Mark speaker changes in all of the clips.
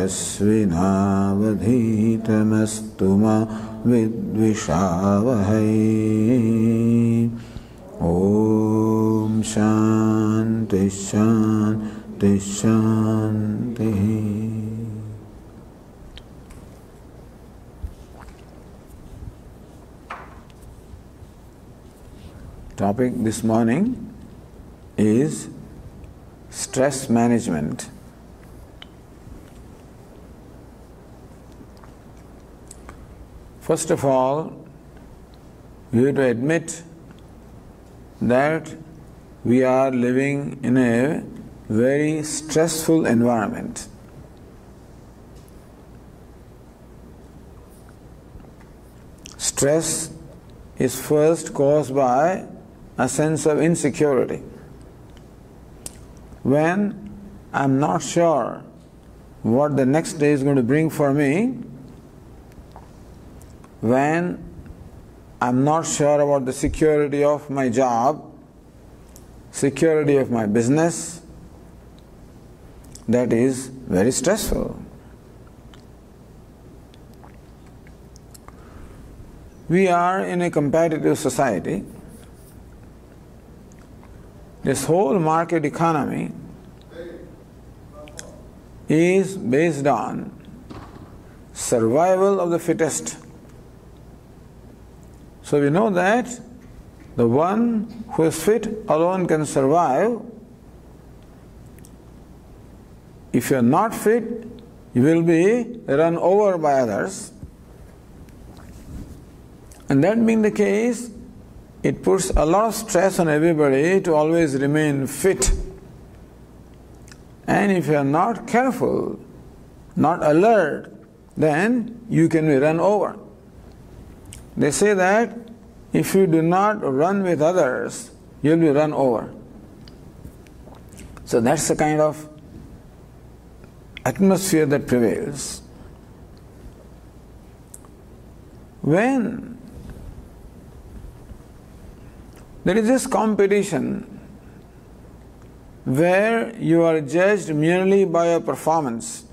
Speaker 1: तेजस्विनावधीतमस्तु मा विद्विषावहै। ओम शांति शांति शांति। Topic this morning is stress management. First of all, we have to admit that we are living in a very stressful environment. Stress is first caused by a sense of insecurity. When I'm not sure what the next day is going to bring for me, when I'm not sure about the security of my job, security of my business, that is very stressful. We are in a competitive society. This whole market economy is based on survival of the fittest. So we know that the one who is fit alone can survive. If you are not fit, you will be run over by others. And that being the case, it puts a lot of stress on everybody to always remain fit. And if you are not careful, not alert, then you can be run over. They say that if you do not run with others, you will be run over. So that's the kind of atmosphere that prevails. When there is this competition where you are judged merely by your performance,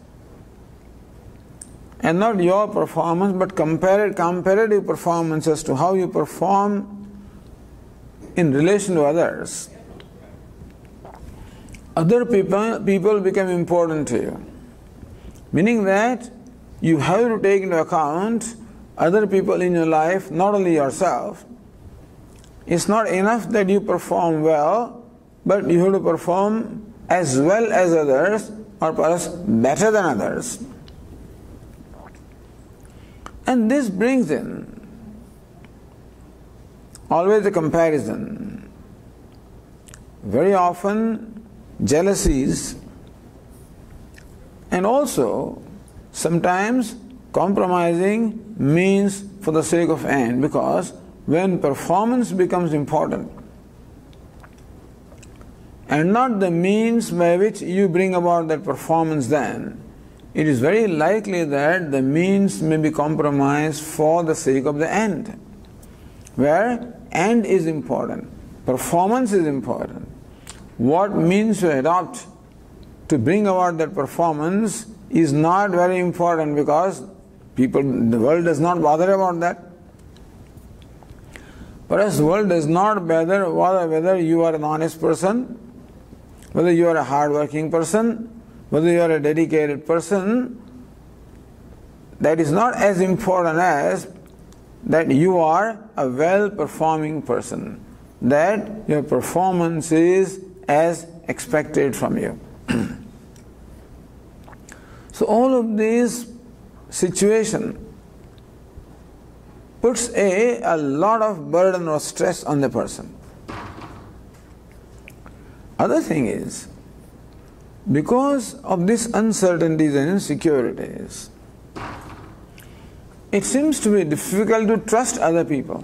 Speaker 1: and not your performance, but comparative performance as to how you perform in relation to others. Other people become important to you, meaning that you have to take into account other people in your life, not only yourself. It's not enough that you perform well, but you have to perform as well as others, or perhaps better than others. And this brings in always a comparison. Very often jealousies, and also sometimes compromising means for the sake of end, because when performance becomes important and not the means by which you bring about that performance, then it is very likely that the means may be compromised for the sake of the end, where end is important, performance is important. What means you adopt to bring about that performance is not very important, because the world does not bother about that. Whereas the world does not bother whether you are an honest person, whether you are a hard-working person, whether you are a dedicated person. That is not as important as that you are a well-performing person, that your performance is as expected from you. So all of these situation puts a lot of burden or stress on the person. Other thing is, because of these uncertainties and insecurities, it seems to be difficult to trust other people.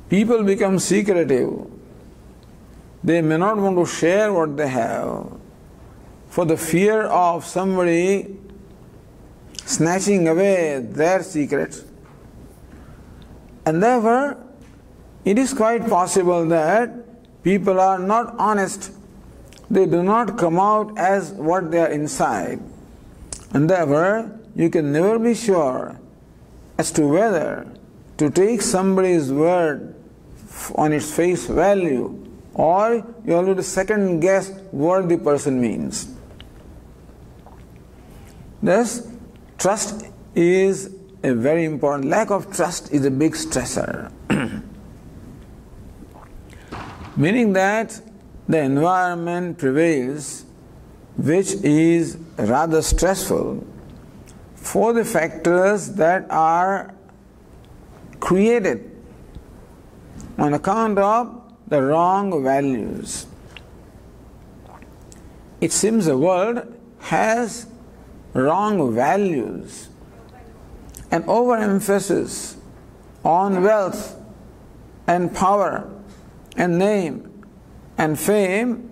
Speaker 1: People become secretive. They may not want to share what they have for the fear of somebody snatching away their secrets. And therefore, it is quite possible that people are not honest they do not come out as what they are inside. And therefore, you can never be sure as to whether to take somebody's word on its face value, or you have to second guess what the person means. Thus, trust is a very important. Lack of trust is a big stressor. Meaning that the environment prevails which is rather stressful for the factors that are created on account of the wrong values. It seems the world has wrong values. An overemphasis on wealth and power and name and fame,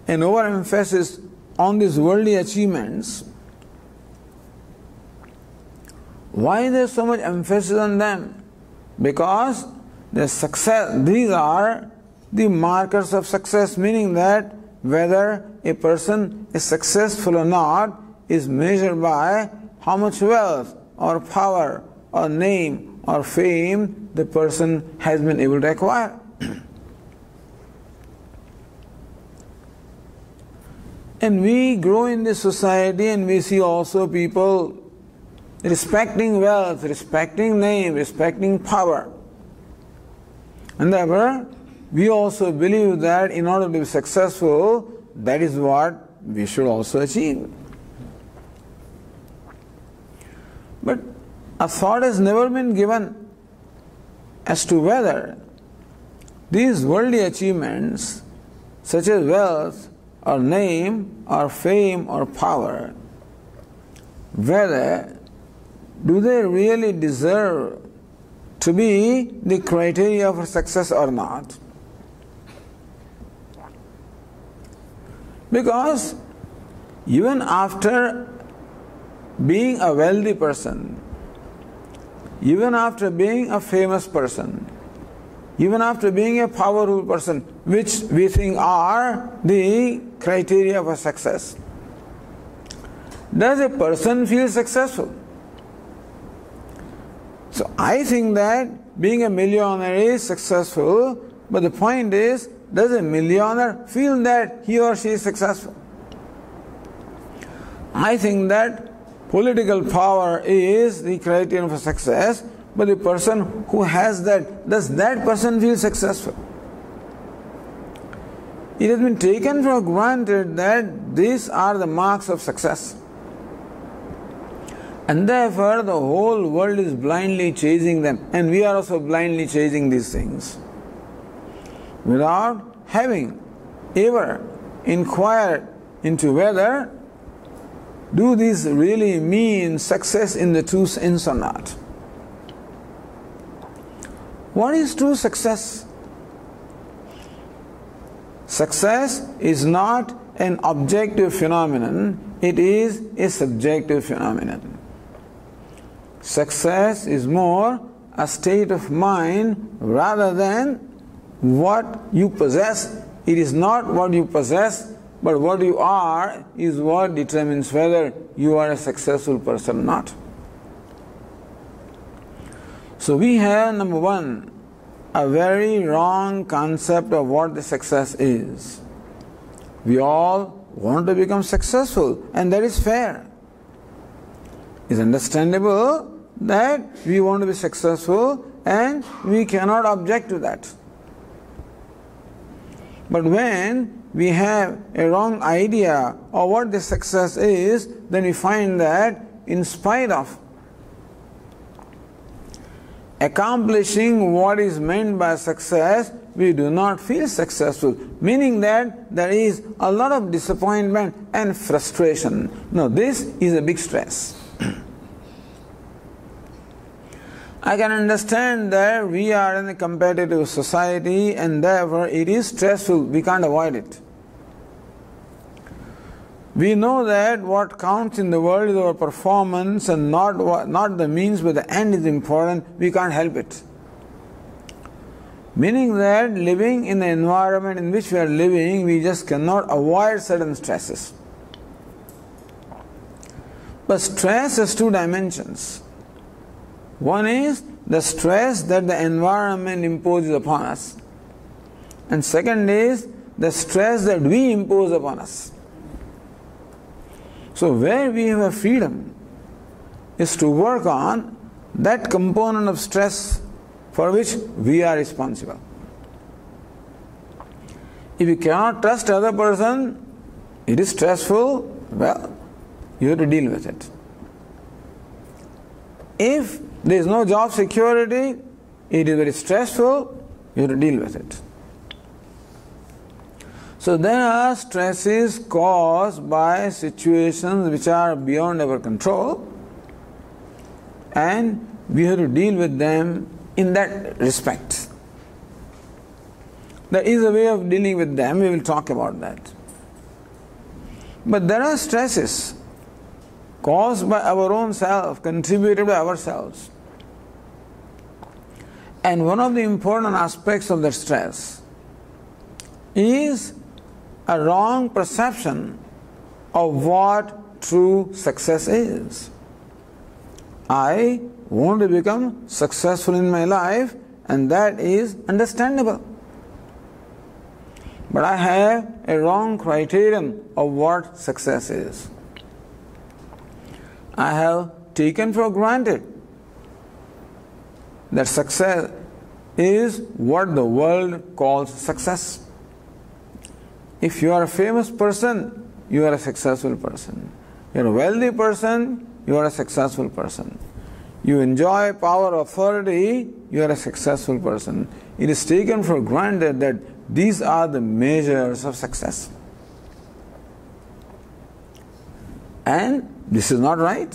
Speaker 1: an overemphasis on these worldly achievements. Why is there so much emphasis on them? Because the success, these are the markers of success, meaning that whether a person is successful or not is measured by how much wealth or power or name or fame the person has been able to acquire. And we grow in this society and we see also people respecting wealth, respecting name, respecting power. And therefore, we also believe that in order to be successful, that is what we should also achieve. But a thought has never been given as to whether these worldly achievements, such as wealth, or name, or fame, or power, whether do they really deserve to be the criteria for success or not. Because even after being a wealthy person, even after being a famous person, even after being a powerful person, which we think are the criteria for success, does a person feel successful? So I think that being a millionaire is successful, but the point is, does a millionaire feel that he or she is successful? I think that political power is the criterion for success, but the person who has that, does that person feel successful? It has been taken for granted that these are the marks of success. And therefore the whole world is blindly chasing them, and we are also blindly chasing these things without having ever inquired into whether do these really mean success in the true sense or not. What is true success? Success is not an objective phenomenon, it is a subjective phenomenon. Success is more a state of mind rather than what you possess. It is not what you possess, but what you are is what determines whether you are a successful person or not. So we have, number one, a very wrong concept of what the success is. We all want to become successful, and that is fair. It's understandable that we want to be successful and we cannot object to that. But when we have a wrong idea of what the success is, then we find that in spite of accomplishing what is meant by success, we do not feel successful, meaning that there is a lot of disappointment and frustration. Now, this is a big stress. I can understand that we are in a competitive society and therefore it is stressful, we can't avoid it. We know that what counts in the world is our performance and not the means, but the end is important, we can't help it. Meaning that living in the environment in which we are living, we just cannot avoid certain stresses. But stress has two dimensions. One is the stress that the environment imposes upon us. And second is the stress that we impose upon us. So where we have a freedom is to work on that component of stress for which we are responsible. If you cannot trust the other person, it is stressful, well, you have to deal with it. If there is no job security, it is very stressful, you have to deal with it. So there are stresses caused by situations which are beyond our control, and we have to deal with them in that respect. There is a way of dealing with them, we will talk about that. But there are stresses caused by our own self, contributed by ourselves. And one of the important aspects of that stress is a wrong perception of what true success is. I want to become successful in my life, and that is understandable. But I have a wrong criterion of what success is. I have taken for granted that success is what the world calls success. If you are a famous person, you are a successful person. You are a wealthy person, you are a successful person. You enjoy power, authority, you are a successful person. It is taken for granted that these are the measures of success. And this is not right.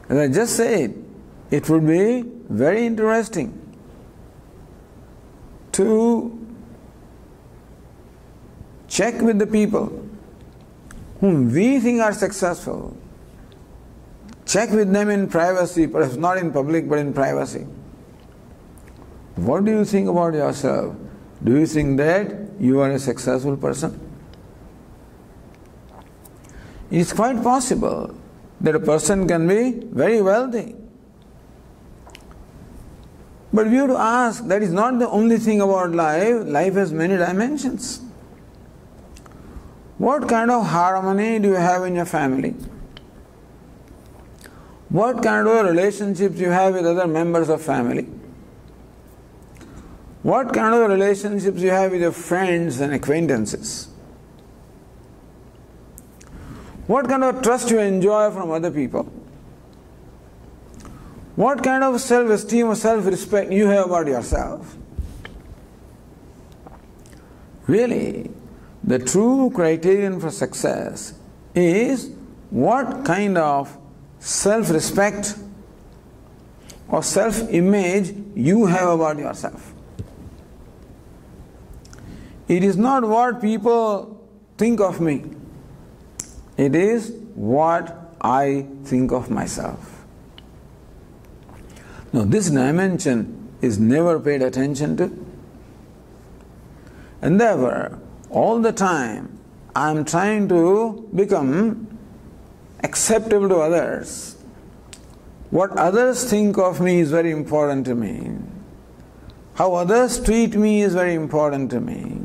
Speaker 1: As I just said, it would be very interesting to check with the people whom we think are successful. Check with them in privacy, perhaps not in public but in privacy. What do you think about yourself? Do you think that you are a successful person? It is quite possible that a person can be very wealthy. But we have to ask, that is not the only thing about life. Life has many dimensions. What kind of harmony do you have in your family? What kind of relationships you have with other members of family? What kind of relationships you have with your friends and acquaintances? What kind of trust you enjoy from other people? What kind of self-esteem or self-respect you have about yourself? Really, the true criterion for success is what kind of self-respect or self-image you have about yourself. It is not what people think of me. It is what I think of myself. Now, this dimension is never paid attention to. And therefore, all the time, I am trying to become acceptable to others. What others think of me is very important to me. How others treat me is very important to me.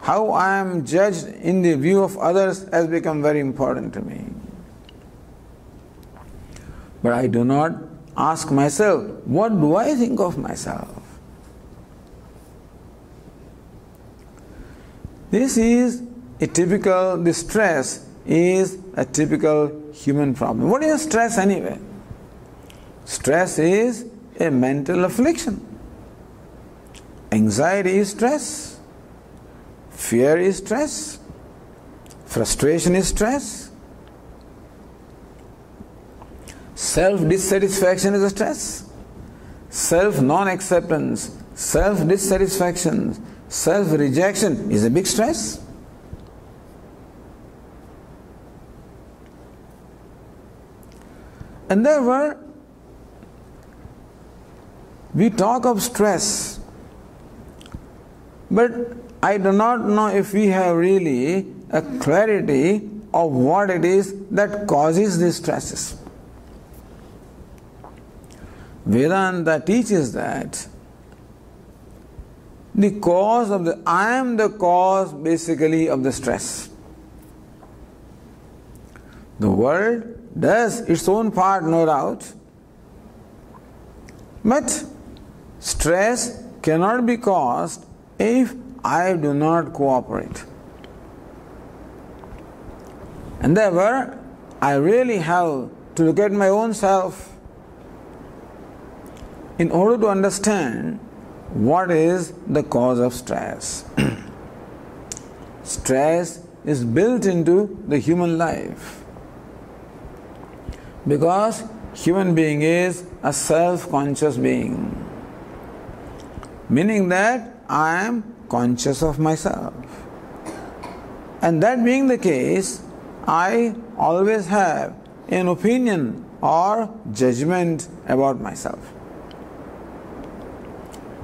Speaker 1: How I am judged in the view of others has become very important to me. But I do not ask myself, what do I think of myself? This stress is a typical human problem. What is stress anyway? Stress is a mental affliction. Anxiety is stress. Fear is stress. Frustration is stress. Self-dissatisfaction is a stress. Self-non-acceptance, self-dissatisfaction, self-rejection is a big stress. And therefore, We talk of stress, but I do not know if we have really a clarity of what it is that causes these stresses. Vedanta teaches that I am the cause basically of the stress. The world does its own part, no doubt, but stress cannot be caused if I do not cooperate. And therefore, I really have to look at my own self in order to understand what is the cause of stress. Stress is built into the human life because human being is a self-conscious being, meaning that I am conscious of myself. And that being the case, I always have an opinion or judgment about myself.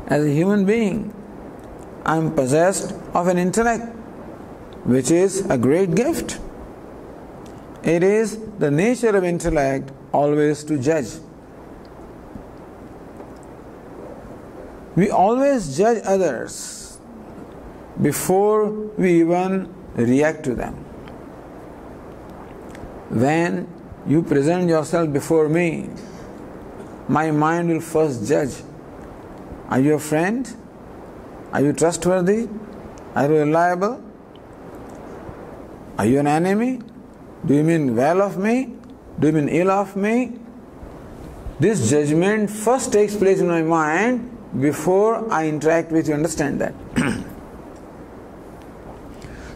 Speaker 1: As a human being, I am possessed of an intellect, which is a great gift. It is the nature of intellect always to judge. We always judge others before we even react to them. When you present yourself before me, my mind will first judge. Are you a friend? Are you trustworthy? Are you reliable? Are you an enemy? Do you mean well of me? Do you mean ill of me? This judgment first takes place in my mind before I interact with you. Understand that?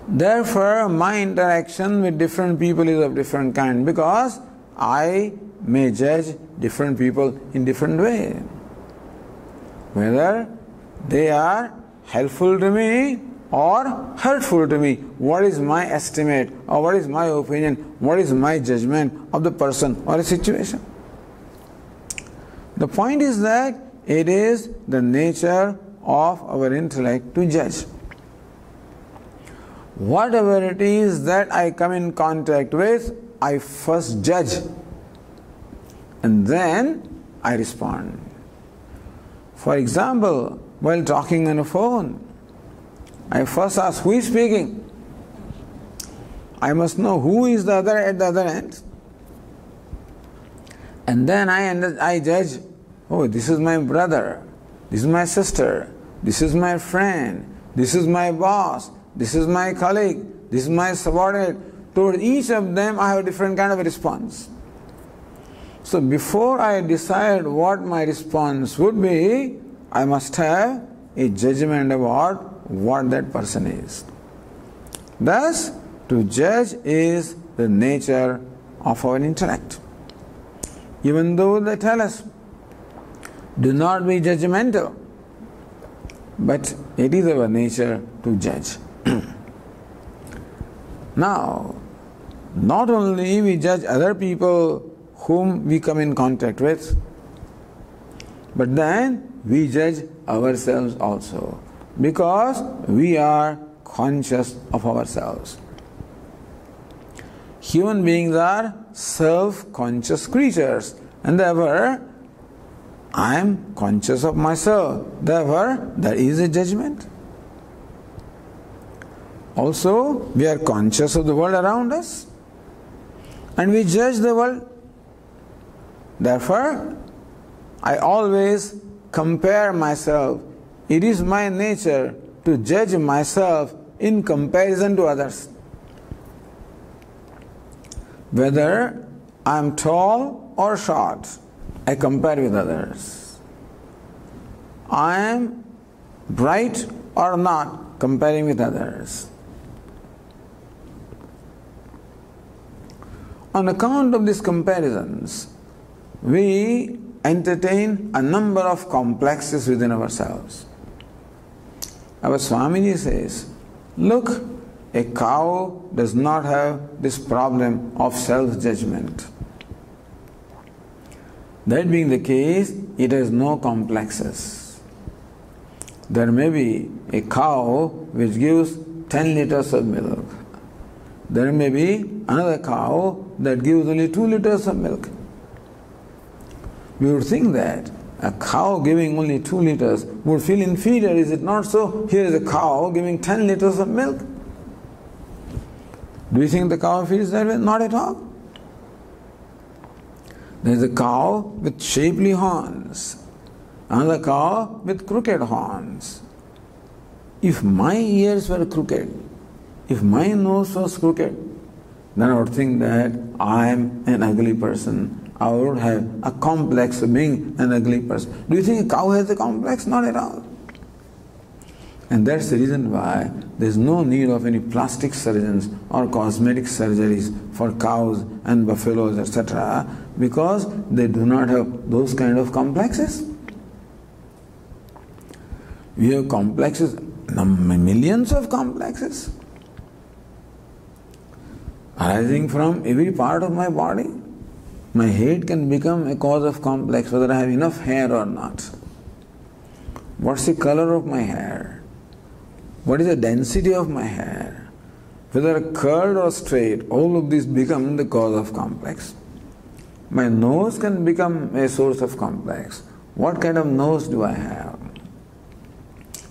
Speaker 1: Therefore, my interaction with different people is of different kind because I may judge different people in different way. Whether they are helpful to me or hurtful to me. What is my estimate or what is my opinion? What is my judgment of the person or a situation? The point is that it is the nature of our intellect to judge. Whatever it is that I come in contact with, I first judge and then I respond. For example, while talking on a phone, I first ask who is speaking. I must know who is the other at the other end. And then I judge, oh, this is my brother, this is my sister, this is my friend, this is my boss, this is my colleague, this is my subordinate. Toward each of them I have a different kind of a response. So before I decide what my response would be, I must have a judgment about what that person is. Thus, to judge is the nature of our intellect. Even though they tell us, do not be judgmental, but it is our nature to judge. Now, not only we judge other people whom we come in contact with, but then we judge ourselves also, because we are conscious of ourselves. Human beings are self-conscious creatures, and therefore I am conscious of myself. Therefore, there is a judgment. Also, we are conscious of the world around us, and we judge the world. Therefore, I always compare myself. It is my nature to judge myself in comparison to others. Whether I am tall or short, I compare with others. I am bright or not, comparing with others. On account of these comparisons, we entertain a number of complexes within ourselves. Our Swamiji says, look, a cow does not have this problem of self-judgment. That being the case, it has no complexes. There may be a cow which gives 10 liters of milk. There may be another cow that gives only 2 liters of milk. We would think that a cow giving only 2 liters would feel inferior, is it not so? Here is a cow giving 10 liters of milk. Do you think the cow feels that way? Not at all. There is a cow with shapely horns, another cow with crooked horns. If my ears were crooked, if my nose was crooked, then I would think that I am an ugly person. I would have a complex of being an ugly person. Do you think a cow has a complex? Not at all. And that's the reason why there is no need of any plastic surgeons or cosmetic surgeries for cows and buffaloes, etc., because they do not have those kind of complexes. We have complexes, millions of complexes, arising from every part of my body. My head can become a cause of complex, whether I have enough hair or not. What's the color of my hair? What is the density of my hair? Whether curled or straight, all of these become the cause of complex. My nose can become a source of complex. What kind of nose do I have?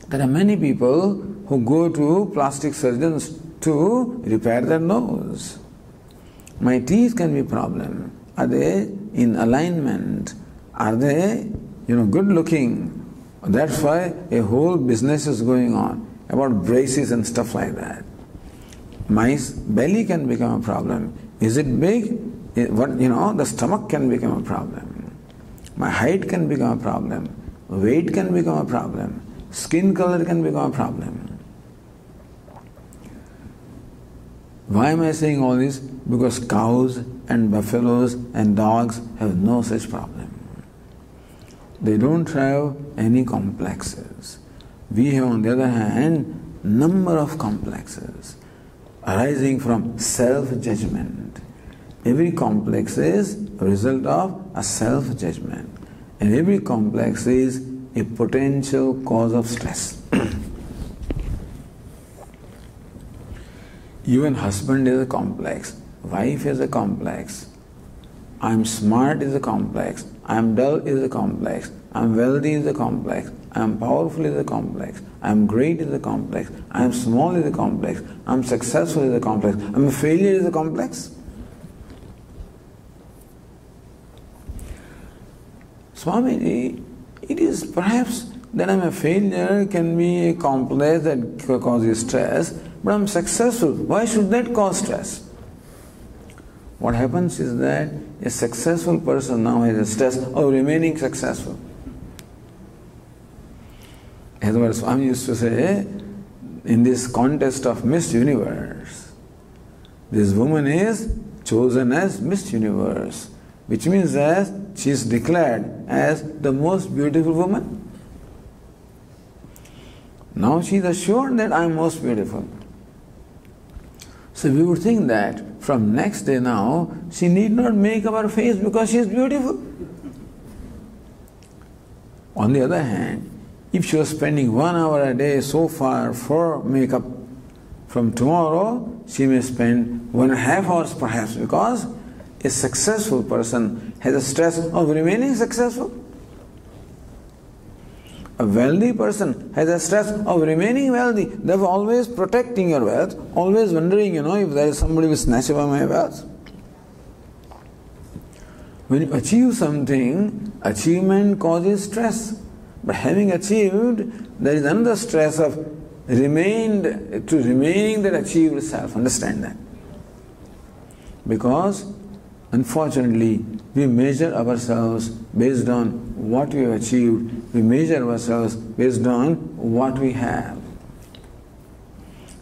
Speaker 1: There are many people who go to plastic surgeons to repair their nose. My teeth can be a problem. Are they in alignment? Are they, good looking? That's why a whole business is going on about braces and stuff like that. My belly can become a problem. Is it big? The stomach can become a problem. My height can become a problem. Weight can become a problem. Skin color can become a problem. Why am I saying all this? Because cows and buffaloes and dogs have no such problem. They don't have any complexes. We have, on the other hand, number of complexes arising from self-judgment. Every complex is a result of a self-judgment, and every complex is a potential cause of stress. Even husband is a complex, wife is a complex, I am smart is a complex, I am dull is a complex, I am wealthy is a complex, I am powerful is a complex, I am great is a complex, I am small is a complex, I am successful is a complex, I am a failure is a complex. Swamiji, it is perhaps that I am a failure can be a complex that causes stress, but I am successful. Why should that cause stress? What happens is that a successful person now has a stress of remaining successful. As what Swami used to say, in this contest of Miss Universe, this woman is chosen as Miss Universe, which means that she is declared as the most beautiful woman. Now she is assured that I am most beautiful. So we would think that from next day now, she need not make up her face because she is beautiful. On the other hand, if she was spending 1 hour a day so far for makeup, from tomorrow she may spend 1.5 hours perhaps, because a successful person has a stress of remaining successful. A wealthy person has a stress of remaining wealthy, therefore always protecting your wealth, always wondering, if there is somebody who will snatch away my wealth. When you achieve something, achievement causes stress. But having achieved, there is another stress of remaining that achieved self. Understand that. Because, unfortunately, we measure ourselves based on what we have achieved. We measure ourselves based on what we have.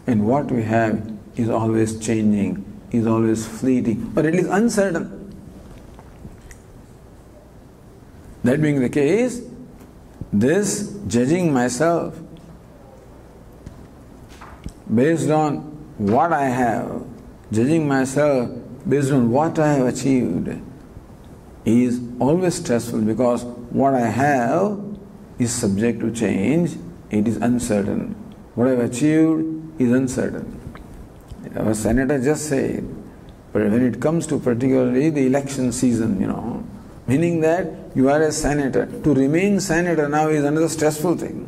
Speaker 1: And what we have is always changing, is always fleeting, or at least uncertain. That being the case, this judging myself based on what I have, judging myself based on what I have achieved, is always stressful because what I have is subject to change, it is uncertain. What I have achieved is uncertain. Our senator just said, but when it comes to particularly the election season, meaning that you are a senator. To remain senator now is another stressful thing.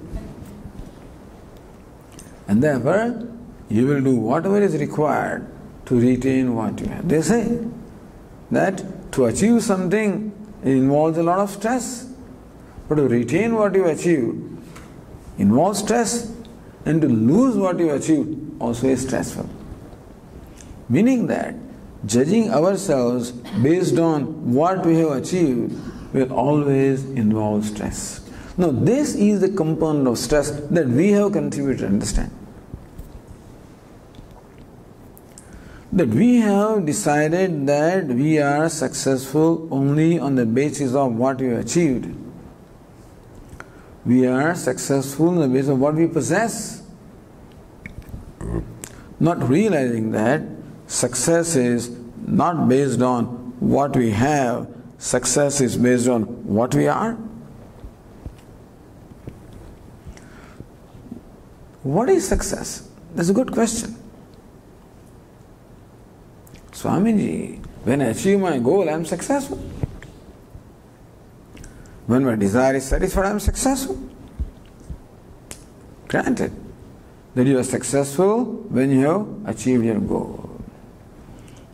Speaker 1: And therefore, you will do whatever is required to retain what you have. They say that to achieve something involves a lot of stress, but to retain what you achieved involves stress, and to lose what you achieved also is stressful. Meaning that judging ourselves based on what we have achieved will always involve stress. Now, this is the component of stress that we have contributed, understand. That we have decided that we are successful only on the basis of what we have achieved. We are successful on the basis of what we possess. Not realizing that success is not based on what we have, success is based on what we are. What is success? That's a good question. Swamiji, when I achieve my goal, I am successful. When my desire is satisfied, I am successful. Granted that you are successful when you have achieved your goal.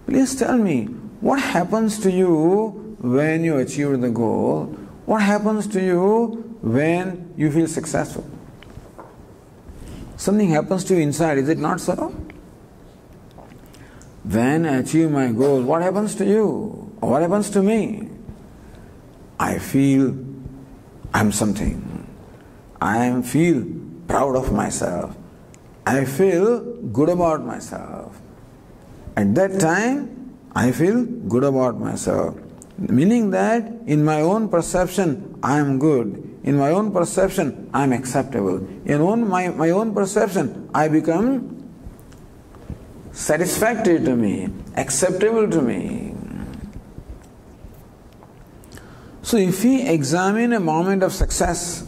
Speaker 1: Please tell me, what happens to you when you achieve the goal? What happens to you when you feel successful? Something happens to you inside, is it not so? When I achieve my goal, what happens to you? Or what happens to me? I feel I'm something. I feel proud of myself. I feel good about myself. At that time, I feel good about myself. Meaning that in my own perception, I am good. In my own perception, I am acceptable. In my own perception, I become satisfactory to me, acceptable to me. So if we examine a moment of success,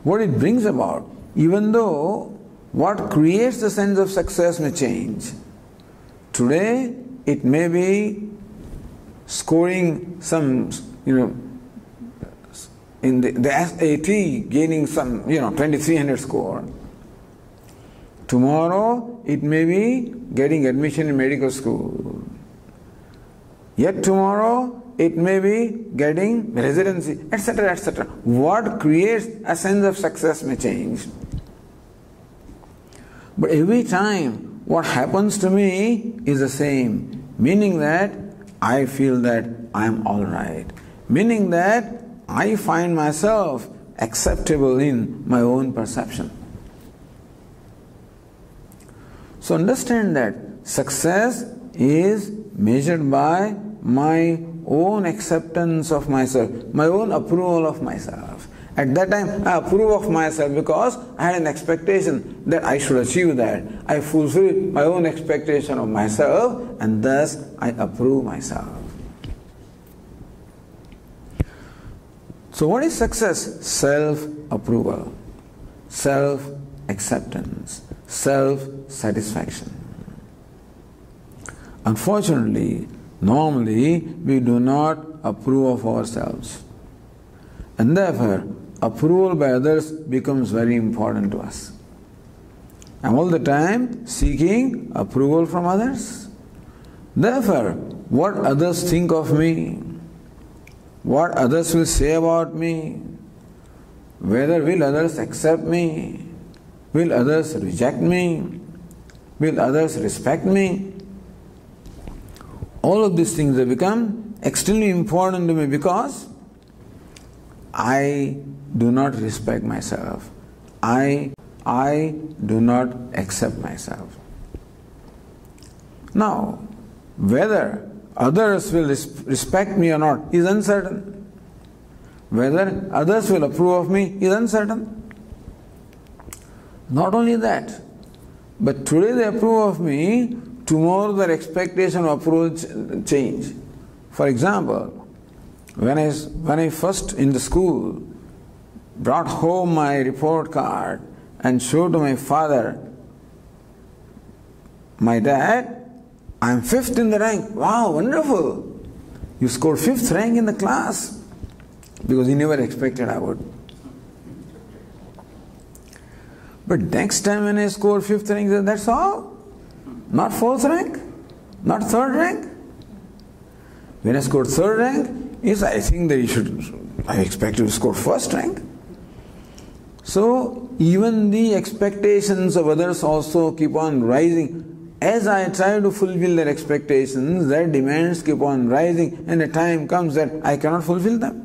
Speaker 1: what it brings about, even though what creates the sense of success may change. Today, it may be scoring some, in the SAT, gaining some, 2300 score. Tomorrow, it may be getting admission in medical school. Yet tomorrow, it may be getting residency, etc., etc. What creates a sense of success may change. But every time, what happens to me is the same. Meaning that I feel that I am alright. Meaning that I find myself acceptable in my own perception. So understand that success is measured by my own acceptance of myself, my own approval of myself. At that time, I approve of myself because I had an expectation that I should achieve that. I fulfill my own expectation of myself and thus I approve myself. So what is success? Self-approval, self-acceptance, self-satisfaction. Unfortunately, normally we do not approve of ourselves. And therefore, approval by others becomes very important to us. I'm all the time seeking approval from others. Therefore, what others think of me, what others will say about me, whether will others accept me, will others reject me, will others respect me, all of these things have become extremely important to me because I do not respect myself. I do not accept myself. Now, whether others will respect me or not is uncertain. Whether others will approve of me is uncertain. Not only that, but today they approve of me, tomorrow their expectation of approval change. For example, when I first in the school brought home my report card and showed to my father, my dad, I am 5th in the rank. Wow, wonderful! You scored 5th rank in the class. Because he never expected I would. But next time when I scored 5th rank, he said, that's all? Not 4th rank? Not 3rd rank? When I scored 3rd rank, yes, I think that I expected to score 1st rank. So even the expectations of others also keep on rising. As I try to fulfill their expectations, their demands keep on rising, and a time comes that I cannot fulfill them.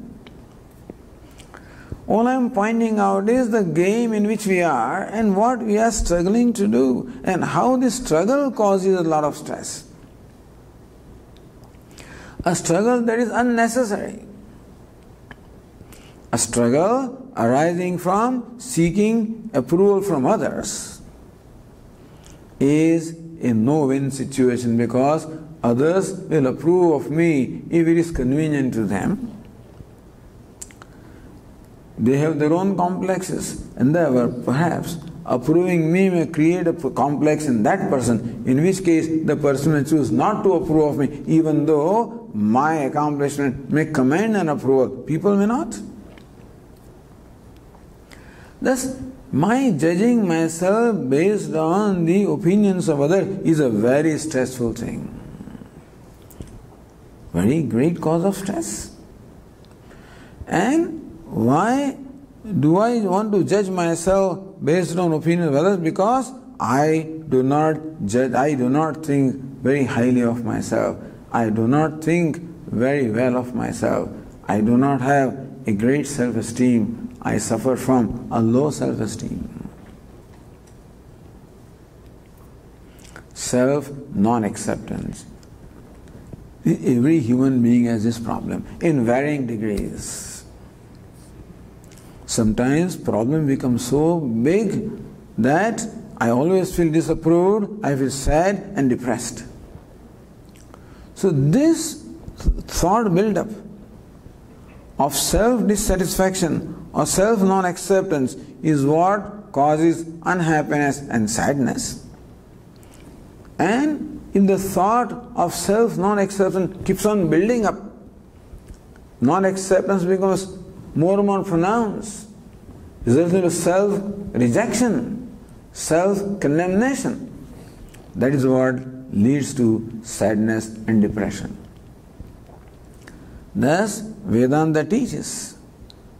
Speaker 1: All I am pointing out is the game in which we are and what we are struggling to do, and how this struggle causes a lot of stress. A struggle that is unnecessary. A struggle arising from seeking approval from others is a no-win situation, because others will approve of me if it is convenient to them. They have their own complexes, and therefore perhaps approving me may create a complex in that person, in which case the person may choose not to approve of me, even though my accomplishment may command an approval. People may not. Thus, my judging myself based on the opinions of others is a very stressful thing. Very great cause of stress. And why do I want to judge myself based on opinions of others? Because I do not think very highly of myself. I do not think very well of myself. I do not have a great self-esteem. I suffer from a low self-esteem. Self-non-acceptance. Every human being has this problem in varying degrees. Sometimes problem becomes so big that I always feel disapproved, I feel sad and depressed. So this thought build-up of self-dissatisfaction or self-non-acceptance is what causes unhappiness and sadness. And if the thought of self-non-acceptance keeps on building up, non-acceptance becomes more and more pronounced, resulting in self-rejection, self-condemnation. That is what leads to sadness and depression. Thus, Vedanta teaches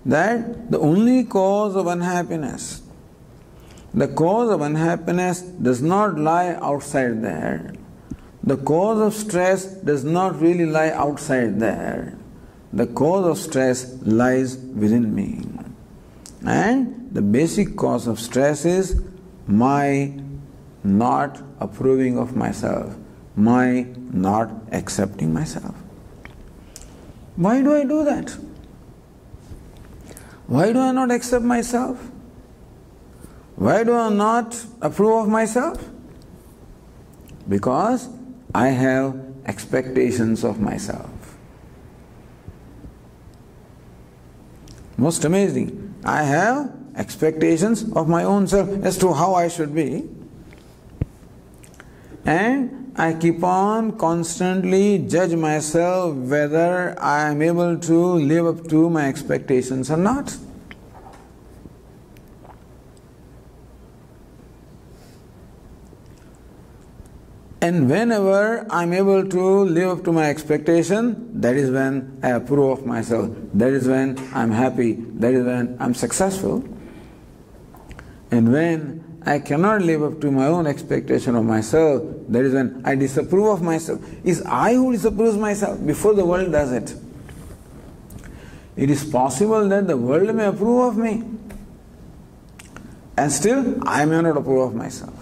Speaker 1: that the only cause of unhappiness, the cause of unhappiness does not lie outside there. The cause of stress does not really lie outside there. The cause of stress lies within me. And the basic cause of stress is my not approving of myself, my not accepting myself. Why do I do that? Why do I not accept myself? Why do I not approve of myself? Because I have expectations of myself. Most amazing. I have expectations of my own self as to how I should be. And I keep on constantly judge myself whether I am able to live up to my expectations or not. And whenever I am able to live up to my expectation, that is when I approve of myself. That is when I am happy. That is when I am successful. And when I cannot live up to my own expectation of myself, that is when I disapprove of myself. It's I who disapproves myself before the world does it. It is possible that the world may approve of me, and still I may not approve of myself.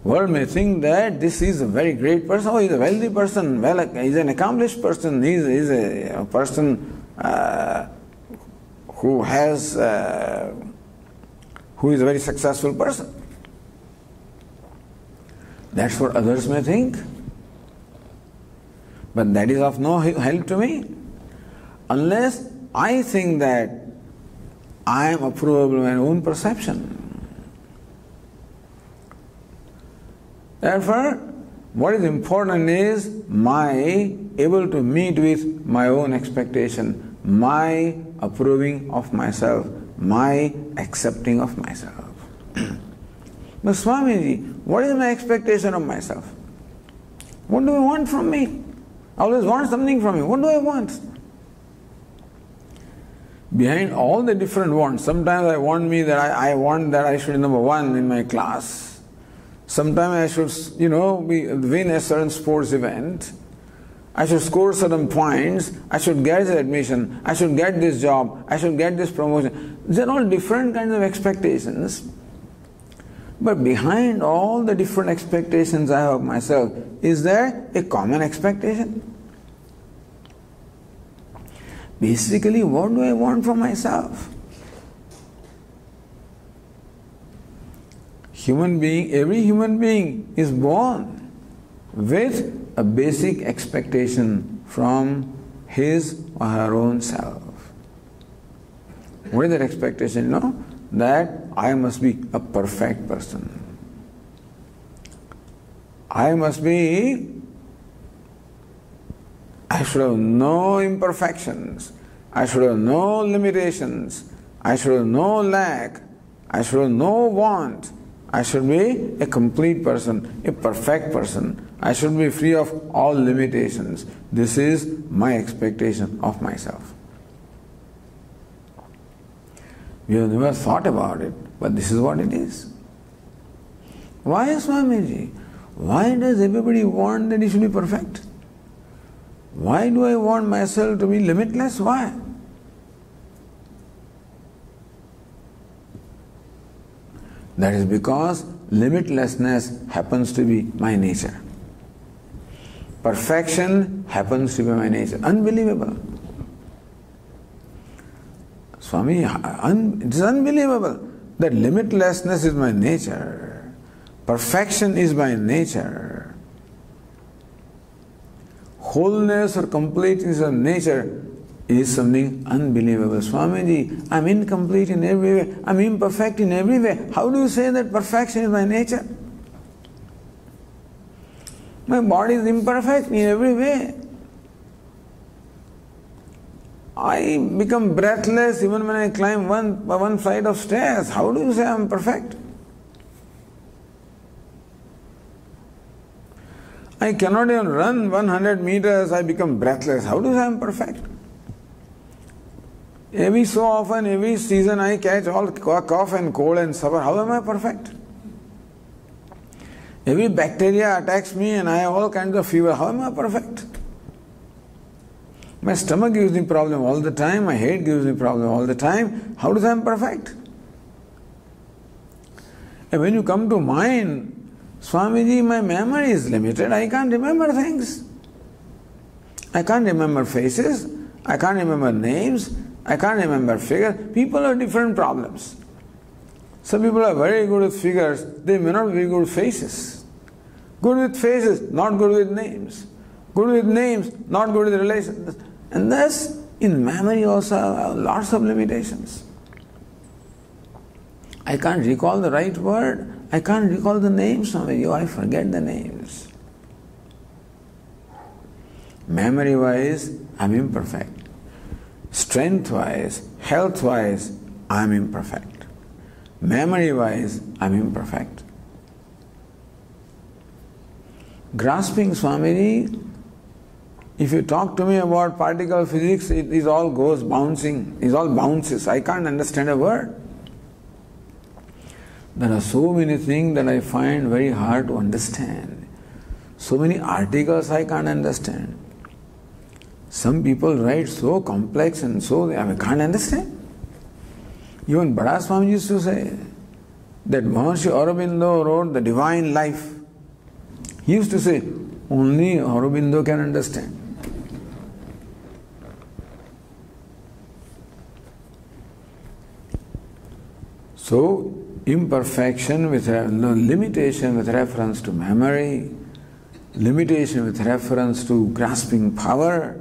Speaker 1: World may think that this is a very great person, or he's a wealthy person, he's an accomplished person, he's a person who is a very successful person. That's what others may think. But that is of no help to me. Unless I think that I am approvable of my own perception. Therefore, what is important is my able to meet with my own expectation, my approving of myself, my accepting of myself. But Swamiji, what is my expectation of myself? What do you want from me? I always want something from you. What do I want? Behind all the different wants, sometimes I want that I should be number one in my class. Sometimes I should, win a certain sports event. I should score certain points. I should get the admission. I should get this job. I should get this promotion. These are all different kinds of expectations. But behind all the different expectations I have of myself, is there a common expectation? Basically, what do I want from myself? Every human being is born with a basic expectation from his or her own self. What is that expectation? That I must be a perfect person. I should have no imperfections. I should have no limitations. I should have no lack. I should have no want. I should be a complete person, a perfect person. I should be free of all limitations. This is my expectation of myself. We have never thought about it, but this is what it is. Why, Swamiji? Why does everybody want that he should be perfect? Why do I want myself to be limitless? Why? That is because limitlessness happens to be my nature. Perfection happens to be my nature. Unbelievable. Swami, it is unbelievable that limitlessness is my nature. Perfection is my nature. Wholeness or completeness of nature is something unbelievable. Swamiji, I am incomplete in every way. I am imperfect in every way. How do you say that perfection is my nature? My body is imperfect in every way. I become breathless even when I climb one flight of stairs. How do you say I am perfect? I cannot even run 100 meters, I become breathless. How do you say I am perfect? Every so often, every season I catch all cough and cold and suffer. How am I perfect? Every bacteria attacks me and I have all kinds of fever. How am I perfect? My stomach gives me problem all the time. My head gives me problem all the time. How do I am perfect? And when you come to mind, Swamiji, my memory is limited. I can't remember things. I can't remember faces. I can't remember names. I can't remember figures. People have different problems. Some people are very good with figures. They may not be good with faces. Good with faces, not good with names. Good with names, not good with relations. And thus, in memory also have lots of limitations. I can't recall the right word. I can't recall the names of you. I forget the names. Memory-wise, I'm imperfect. Strength-wise, health-wise, I'm imperfect. Memory-wise, I'm imperfect. Grasping, Swamiji, if you talk to me about particle physics, it all goes bouncing. It all bounces. I can't understand a word. There are so many things that I find very hard to understand. So many articles I can't understand. Some people write so complex and so I can't understand. Even Bada Swami used to say that Maharishi Aurobindo wrote The Divine Life. He used to say, only Aurobindo can understand. So, imperfection with limitation with reference to memory, limitation with reference to grasping power,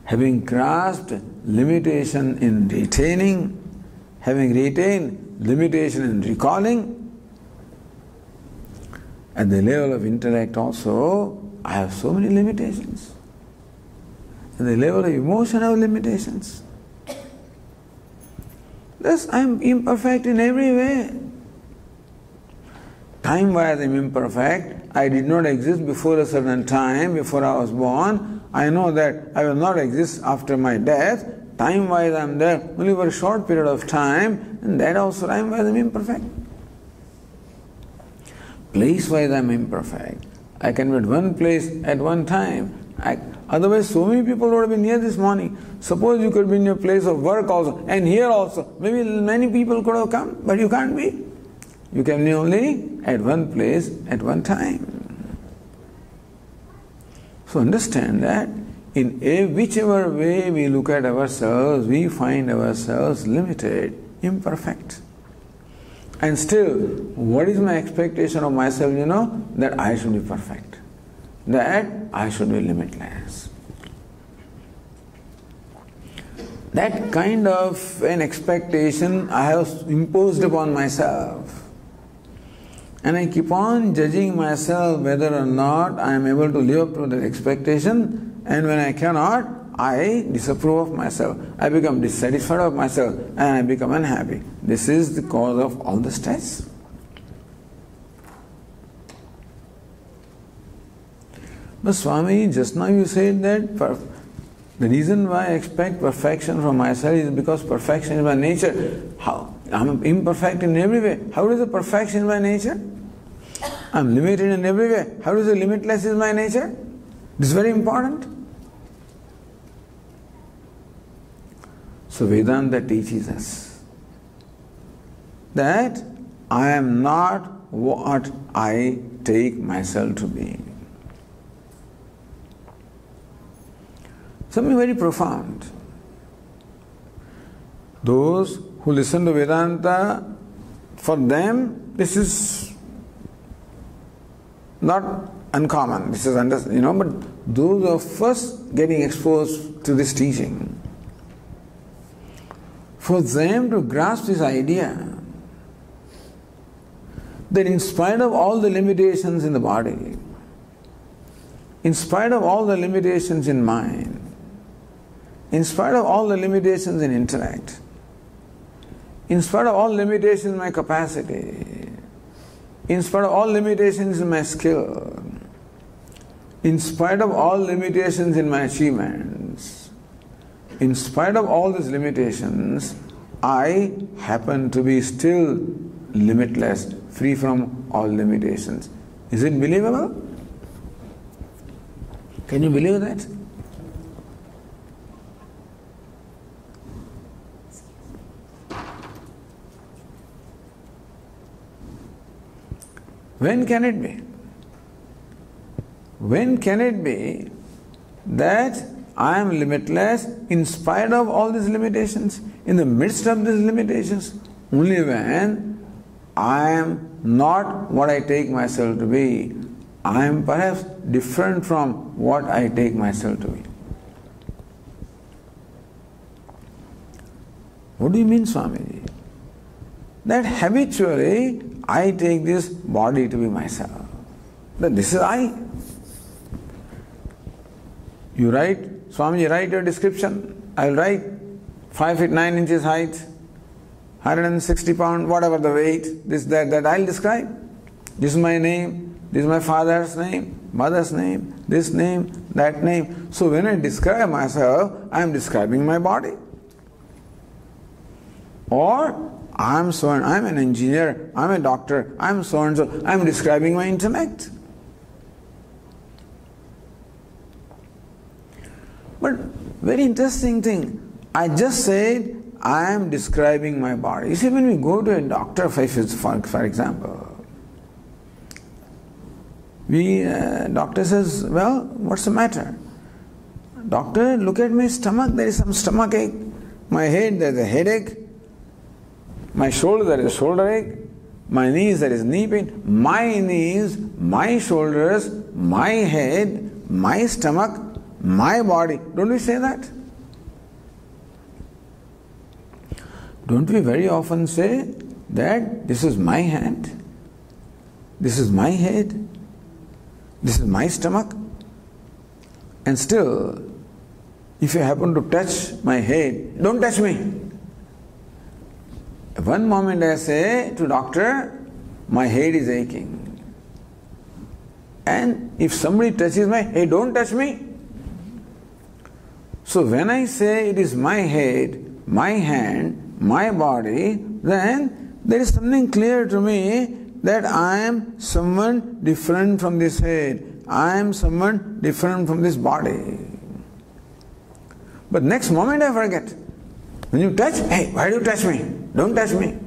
Speaker 1: having grasped limitation in retaining, having retained limitation in recalling. At the level of intellect also, I have so many limitations. At the level of emotion, I have limitations. Thus, I am imperfect in every way. Time-wise, I am imperfect. I did not exist before a certain time, before I was born. I know that I will not exist after my death. Time-wise, I am there only for a short period of time, and that also time-wise I am imperfect. Place-wise, I am imperfect. I can be at one place at one time. Otherwise, so many people would have been here this morning. Suppose you could be in your place of work also, and here also. Maybe many people could have come, but you can't be. You can be only at one place at one time. So understand that in whichever way we look at ourselves, we find ourselves limited, imperfect. And still, what is my expectation of myself, That I should be perfect. That I should be limitless. That kind of an expectation I have imposed upon myself. And I keep on judging myself whether or not I am able to live up to that expectation, and when I cannot, I disapprove of myself. I become dissatisfied of myself and I become unhappy. This is the cause of all the stress. But Swami, just now you said that the reason why I expect perfection from myself is because perfection is my nature. How? I am imperfect in every way. How is the perfection my nature? I am limited in every way. How is the limitless is my nature? This is very important. So Vedanta teaches us that I am not what I take myself to be. Something very profound. Those who listen to Vedanta, for them this is not uncommon. This is but those who are first getting exposed to this teaching, for them to grasp this idea that in spite of all the limitations in the body, in spite of all the limitations in mind, in spite of all the limitations in intellect, in spite of all limitations in my capacity, in spite of all limitations in my skill, in spite of all limitations in my achievements, in spite of all these limitations, I happen to be still limitless, free from all limitations. Is it believable? Can you believe that? When can it be? When can it be that I am limitless in spite of all these limitations, in the midst of these limitations? Only when I am not what I take myself to be. I am perhaps different from what I take myself to be. What do you mean, Swamiji? That habitually I take this body to be myself. That this is I. You write, Swamiji, write your description. I will write 5 feet 9 inches height, 160 pounds, whatever the weight, this, that I will describe. This is my name, this is my father's name, mother's name, this name, that name. So when I describe myself, I am describing my body. Or I am so and I am an engineer, I am a doctor, I am so and so, I am describing my intellect. But very interesting thing, I just said I am describing my body. You see, when we go to a doctor, for example, doctor says, well, what's the matter? Doctor, look at my stomach, there is some stomach ache. My head, there is a headache. My shoulder, there is a shoulder ache. My knees, there is knee pain. My knees, my shoulders, my head, my stomach, my body. Don't we say that? Don't we very often say that this is my hand, this is my head, this is my stomach? And still, if you happen to touch my head, don't touch me. One moment I say to doctor, my head is aching. And if somebody touches my head, don't touch me. So when I say it is my head, my hand, my body, then there is something clear to me that I am someone different from this head. I am someone different from this body. But next moment I forget. When you touch, hey, why do you touch me? Don't touch me.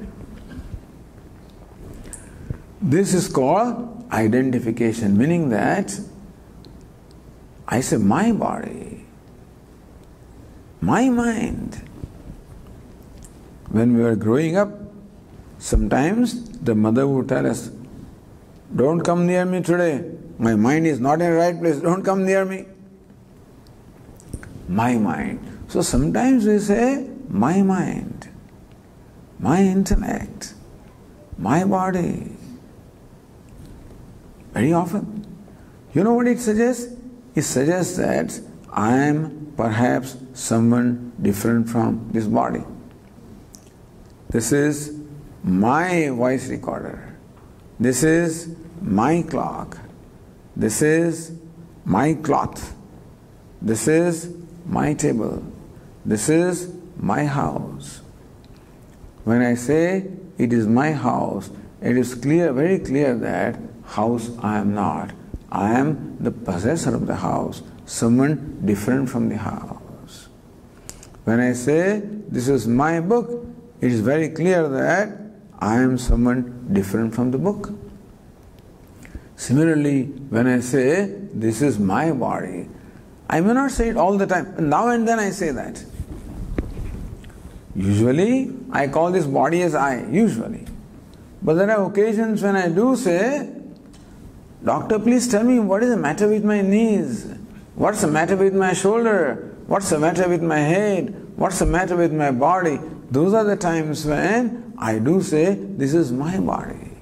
Speaker 1: This is called identification, meaning that I say my body, my mind. When we were growing up, sometimes the mother would tell us, don't come near me today. My mind is not in the right place. Don't come near me. My mind. So sometimes we say, my mind, my intellect, my body. Very often. You know what it suggests? It suggests that I am perhaps someone different from this body. This is my voice recorder. This is my clock. This is my cloth. This is my table. This is my house. When I say it is my house, it is clear, very clear that house I am not. I am the possessor of the house, someone different from the house. When I say this is my book, it is very clear that I am someone different from the book. Similarly, when I say this is my body, I may not say it all the time. Now and then I say that. Usually, I call this body as I, usually. But there are occasions when I do say, doctor, please tell me what is the matter with my knees? What's the matter with my shoulder? What's the matter with my head? What's the matter with my body? Those are the times when I do say, this is my body.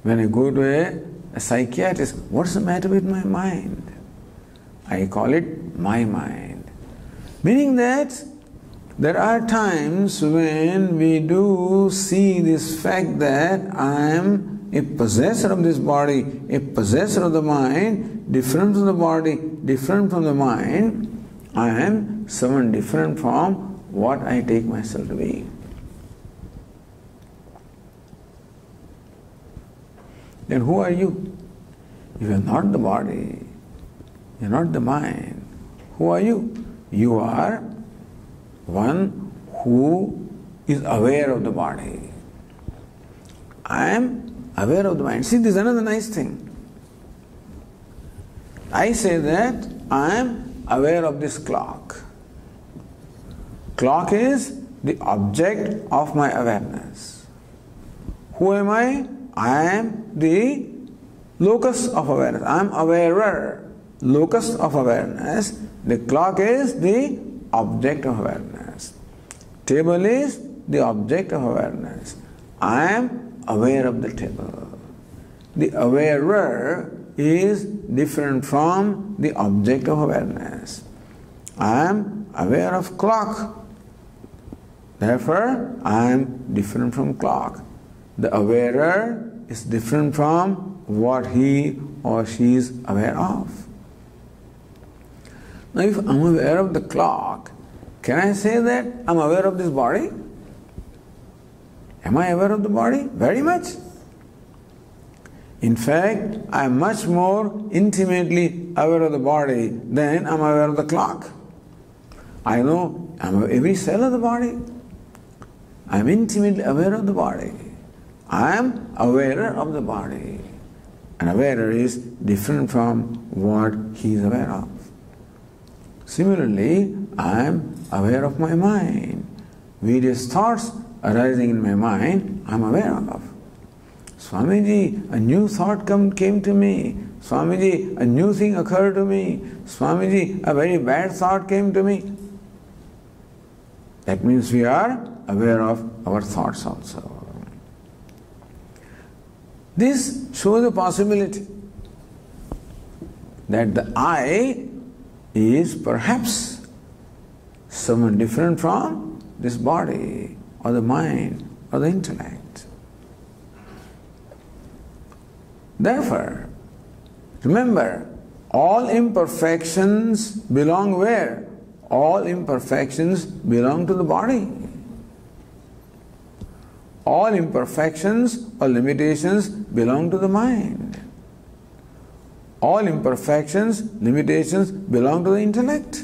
Speaker 1: When I go to a psychiatrist, what's the matter with my mind? I call it my mind. Meaning that there are times when we do see this fact that I am a possessor of this body, a possessor of the mind, different from the body, different from the mind. I am someone different from what I take myself to be. Then who are you? You are not the body. You are not the mind. Who are you? You are one who is aware of the body. I am aware of the mind. See, this is another nice thing. I say that I am aware of this clock. Clock is the object of my awareness. Who am I? I am the locus of awareness. I am awarer, locus of awareness. The clock is the object of awareness. Table is the object of awareness. I am aware of the table. The awarer is different from the object of awareness. I am aware of clock. Therefore, I am different from clock. The awarer is different from what he or she is aware of. Now, if I am aware of the clock, can I say that I am aware of this body? Am I aware of the body? Very much. In fact, I am much more intimately aware of the body than I am aware of the clock. I know I am every cell of the body. I am intimately aware of the body. I am aware of the body. An awarer is different from what he is aware of. Similarly, I am aware of my mind. Various thoughts arising in my mind, I am aware of. Swamiji, a new thought came to me. Swamiji, a new thing occurred to me. Swamiji, a very bad thought came to me. That means we are aware of our thoughts also. This shows a possibility that the I is perhaps someone different from this body or the mind or the intellect. Therefore, remember, all imperfections belong where? All imperfections belong to the body. All imperfections or limitations belong to the mind. All imperfections, limitations belong to the intellect.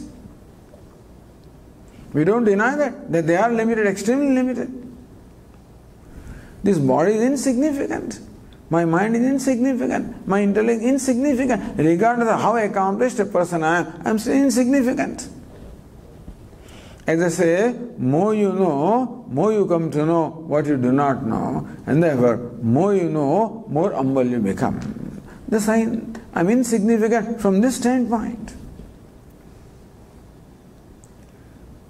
Speaker 1: We don't deny that they are limited, extremely limited. This body is insignificant. My mind is insignificant. My intellect is insignificant. Regardless of how accomplished a person I am still insignificant. As I say, more you know, more you come to know what you do not know, and therefore, more you know, more humble you become. The sign, I'm insignificant from this standpoint.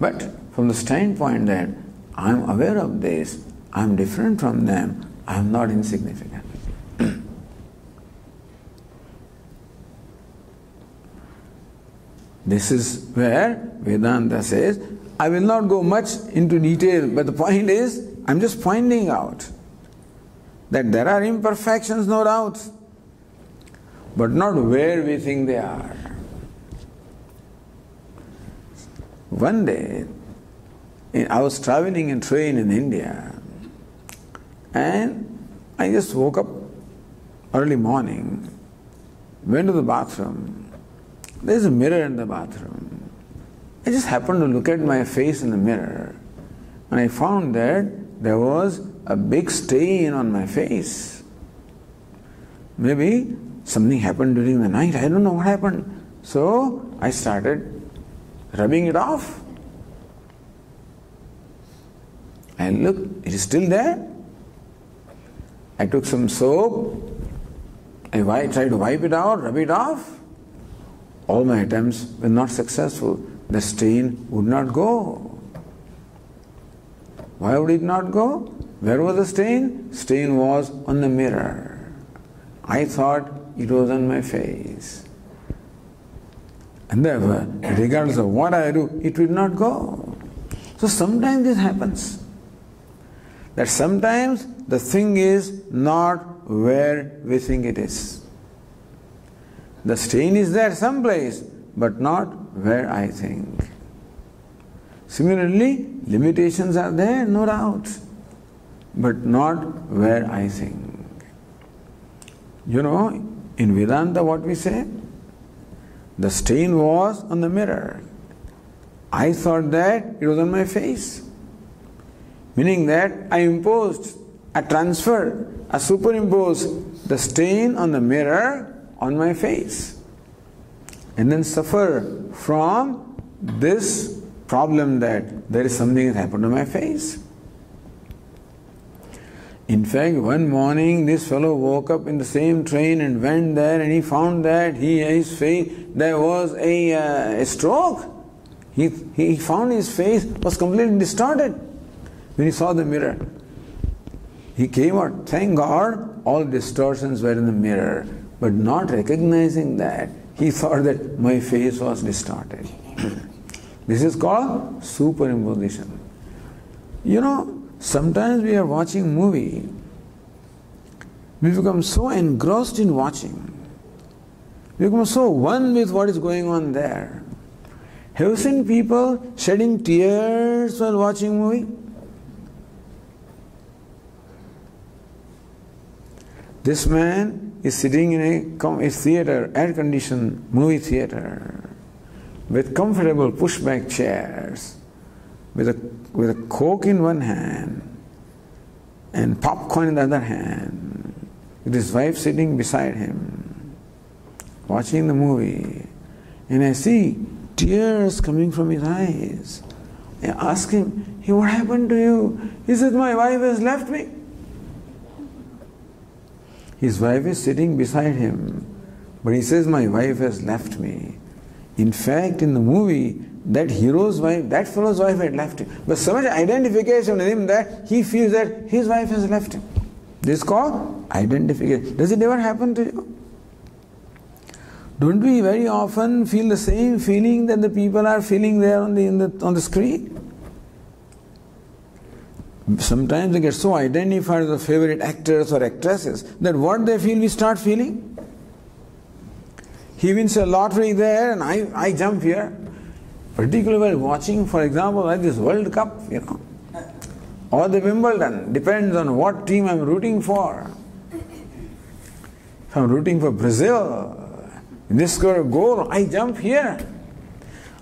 Speaker 1: But from the standpoint that I'm aware of this, I'm different from them, I'm not insignificant. This is where Vedanta says, I will not go much into detail, but the point is, I'm just pointing out that there are imperfections, no doubt, but not where we think they are. One day, I was traveling in train in India, and I just woke up early morning, went to the bathroom. There's a mirror in the bathroom. I just happened to look at my face in the mirror, and I found that there was a big stain on my face. Maybe something happened during the night, I don't know what happened. So I started rubbing it off. And look, it is still there. I took some soap, I tried to wipe it out, rub it off. All my attempts were not successful. The stain would not go. Why would it not go? Where was the stain? Stain was on the mirror. I thought it was on my face. And therefore, regardless of what I do, it will not go. So sometimes this happens. That sometimes the thing is not where we think it is. The stain is there someplace, but not where I think. Similarly, limitations are there, no doubt, but not where I think. You know, in Vedanta what we say? The stain was on the mirror. I thought that it was on my face. Meaning that I imposed, I transferred, I superimposed the stain on the mirror on my face, and then suffer from this problem that there is something that happened to my face. In fact, one morning this fellow woke up in the same train and went there, and he found that his face, there was a stroke. He found his face was completely distorted when he saw the mirror. He came out, thank God, all distortions were in the mirror. But not recognizing that, he thought that my face was distorted. This is called superimposition. You know, sometimes we are watching movie, we become so engrossed in watching, we become so one with what is going on there. Have you seen people shedding tears while watching movie? This man is sitting in a theater, air-conditioned movie theater, with comfortable pushback chairs, with a Coke in one hand and popcorn in the other hand, with his wife sitting beside him, watching the movie. And I see tears coming from his eyes. I ask him, hey, what happened to you? He said, my wife has left me. His wife is sitting beside him, but he says, my wife has left me. In fact, in the movie, that hero's wife, that fellow's wife had left him. But so much identification with him that he feels that his wife has left him. This is called identification. Does it ever happen to you? Don't we very often feel the same feeling that the people are feeling there on the screen? Sometimes they get so identified with the favorite actors or actresses that what they feel we start feeling. He wins a lottery there and I jump here. Particularly while watching, for example, like this World Cup, or the Wimbledon, depends on what team I'm rooting for. If I'm rooting for Brazil, they score a goal, I jump here.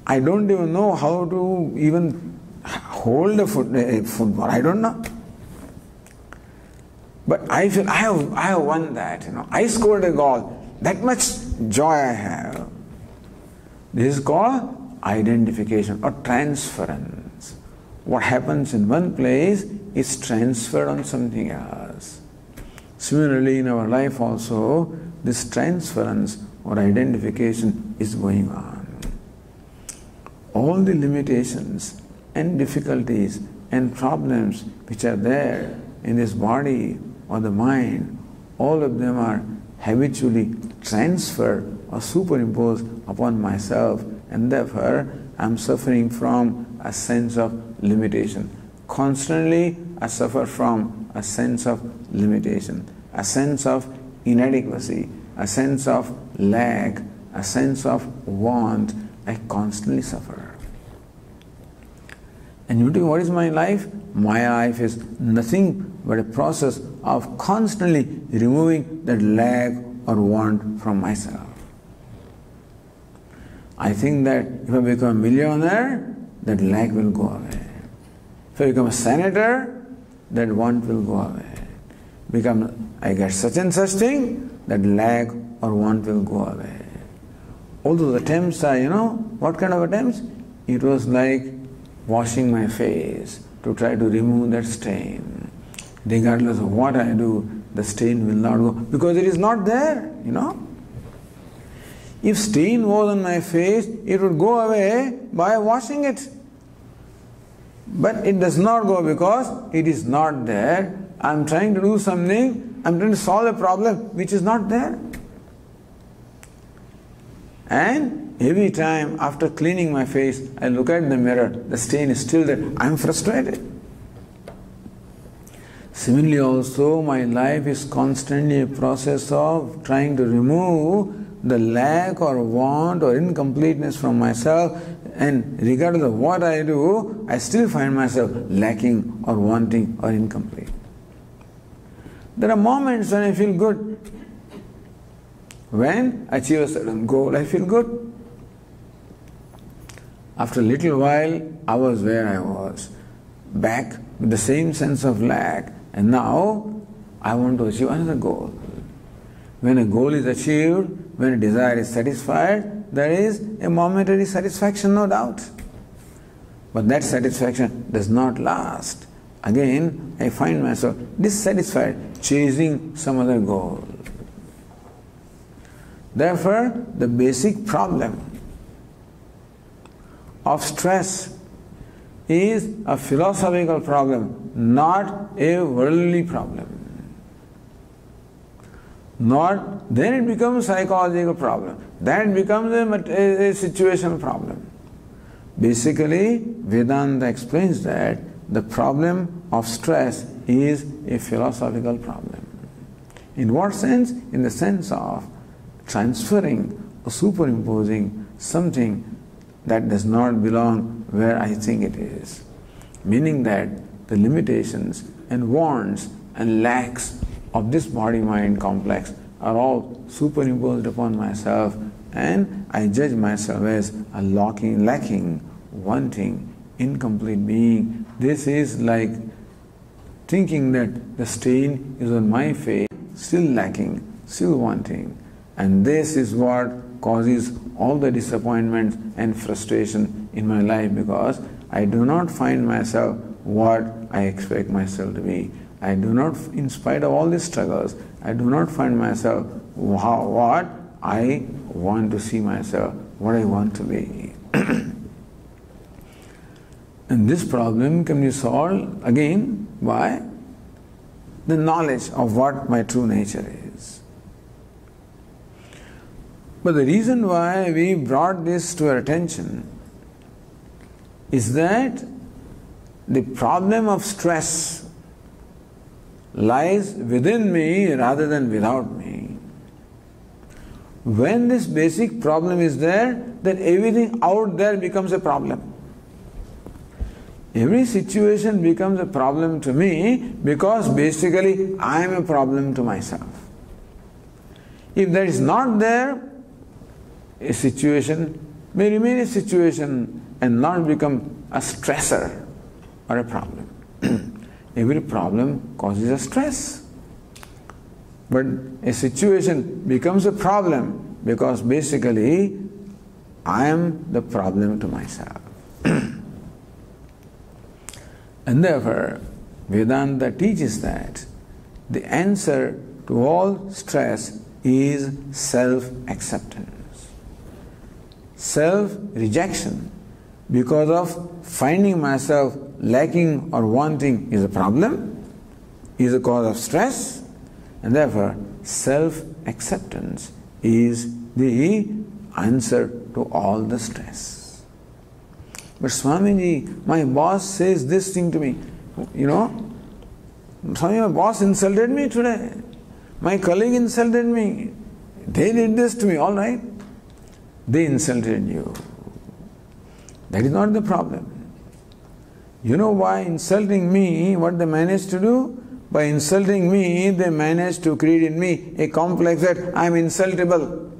Speaker 1: I don't even know how to even hold a football. I don't know. But I feel I have won that. I scored a goal. That much joy I have. This is called identification or transference. What happens in one place is transferred on something else. Similarly, in our life also, this transference or identification is going on. All the limitations and difficulties and problems which are there in this body or the mind, all of them are habitually transferred or superimposed upon myself, and therefore I am suffering from a sense of limitation. Constantly I suffer from a sense of limitation, a sense of inadequacy, a sense of lack, a sense of want. I constantly suffer. And you think, what is my life? My life is nothing but a process of constantly removing that lack or want from myself. I think that if I become a millionaire, that lack will go away. If I become a senator, that want will go away. I get such and such thing, that lack or want will go away. All those attempts are, what kind of attempts? It was like washing my face to try to remove that stain. Regardless of what I do, the stain will not go, because it is not there, If stain was on my face, it would go away by washing it. But it does not go because it is not there. I am trying to do something, I am trying to solve a problem which is not there. And every time after cleaning my face, I look at the mirror, the stain is still there. I am frustrated. Similarly also, my life is constantly a process of trying to remove the lack or want or incompleteness from myself, and regardless of what I do, I still find myself lacking or wanting or incomplete. There are moments when I feel good. When I achieve a certain goal, I feel good. After a little while, I was where I was, back with the same sense of lack, and now I want to achieve another goal. When a goal is achieved, when a desire is satisfied, there is a momentary satisfaction, no doubt. But that satisfaction does not last. Again, I find myself dissatisfied, chasing some other goal. Therefore, the basic problem of stress is a philosophical problem, not a worldly problem. Then it becomes a psychological problem. Then it becomes a situational problem. Basically, Vedanta explains that the problem of stress is a philosophical problem. In what sense? In the sense of transferring or superimposing something that does not belong where I think it is. Meaning that the limitations and wants and lacks of this body-mind complex are all superimposed upon myself, and I judge myself as a lacking, wanting, incomplete being. This is like thinking that the stain is on my face, still lacking, still wanting. And this is what causes all the disappointments and frustration in my life, because I do not find myself what I expect myself to be. I do not, in spite of all these struggles, I do not find myself what I want to see myself, what I want to be. And this problem can be solved again by the knowledge of what my true nature is. But the reason why we brought this to our attention is that the problem of stress lies within me rather than without me. When this basic problem is there, then everything out there becomes a problem. Every situation becomes a problem to me because basically I am a problem to myself. If that is not there, a situation may remain a situation and not become a stressor or a problem. Every problem causes a stress. But a situation becomes a problem because basically I am the problem to myself. And therefore, Vedanta teaches that the answer to all stress is self-acceptance. Self-rejection because of finding myself lacking or wanting is a problem, is a cause of stress, and therefore self-acceptance is the answer to all the stress. But Swamiji, my boss says this thing to me. Swami, my boss insulted me today. My colleague insulted me. They did this to me, all right. They insulted you. That is not the problem. You know why insulting me, what they managed to do? By insulting me, they managed to create in me a complex that I am insultable.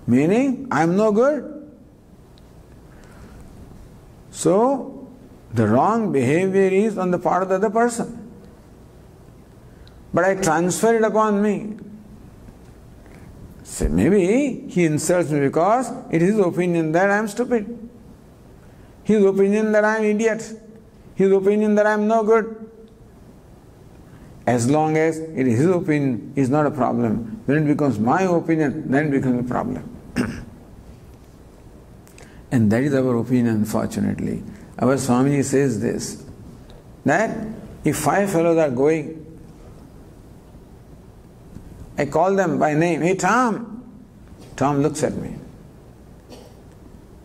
Speaker 1: Meaning, I am no good. So, the wrong behavior is on the part of the other person. But I transfer it upon me. So maybe he insults me because it is his opinion that I am stupid. His opinion that I am idiot. His opinion that I am no good. As long as it is his opinion, is not a problem. When it becomes my opinion, then it becomes a problem. And that is our opinion, unfortunately. Our Swamiji says this, that if 5 fellows are going, I call them by name, hey Tom. Tom looks at me.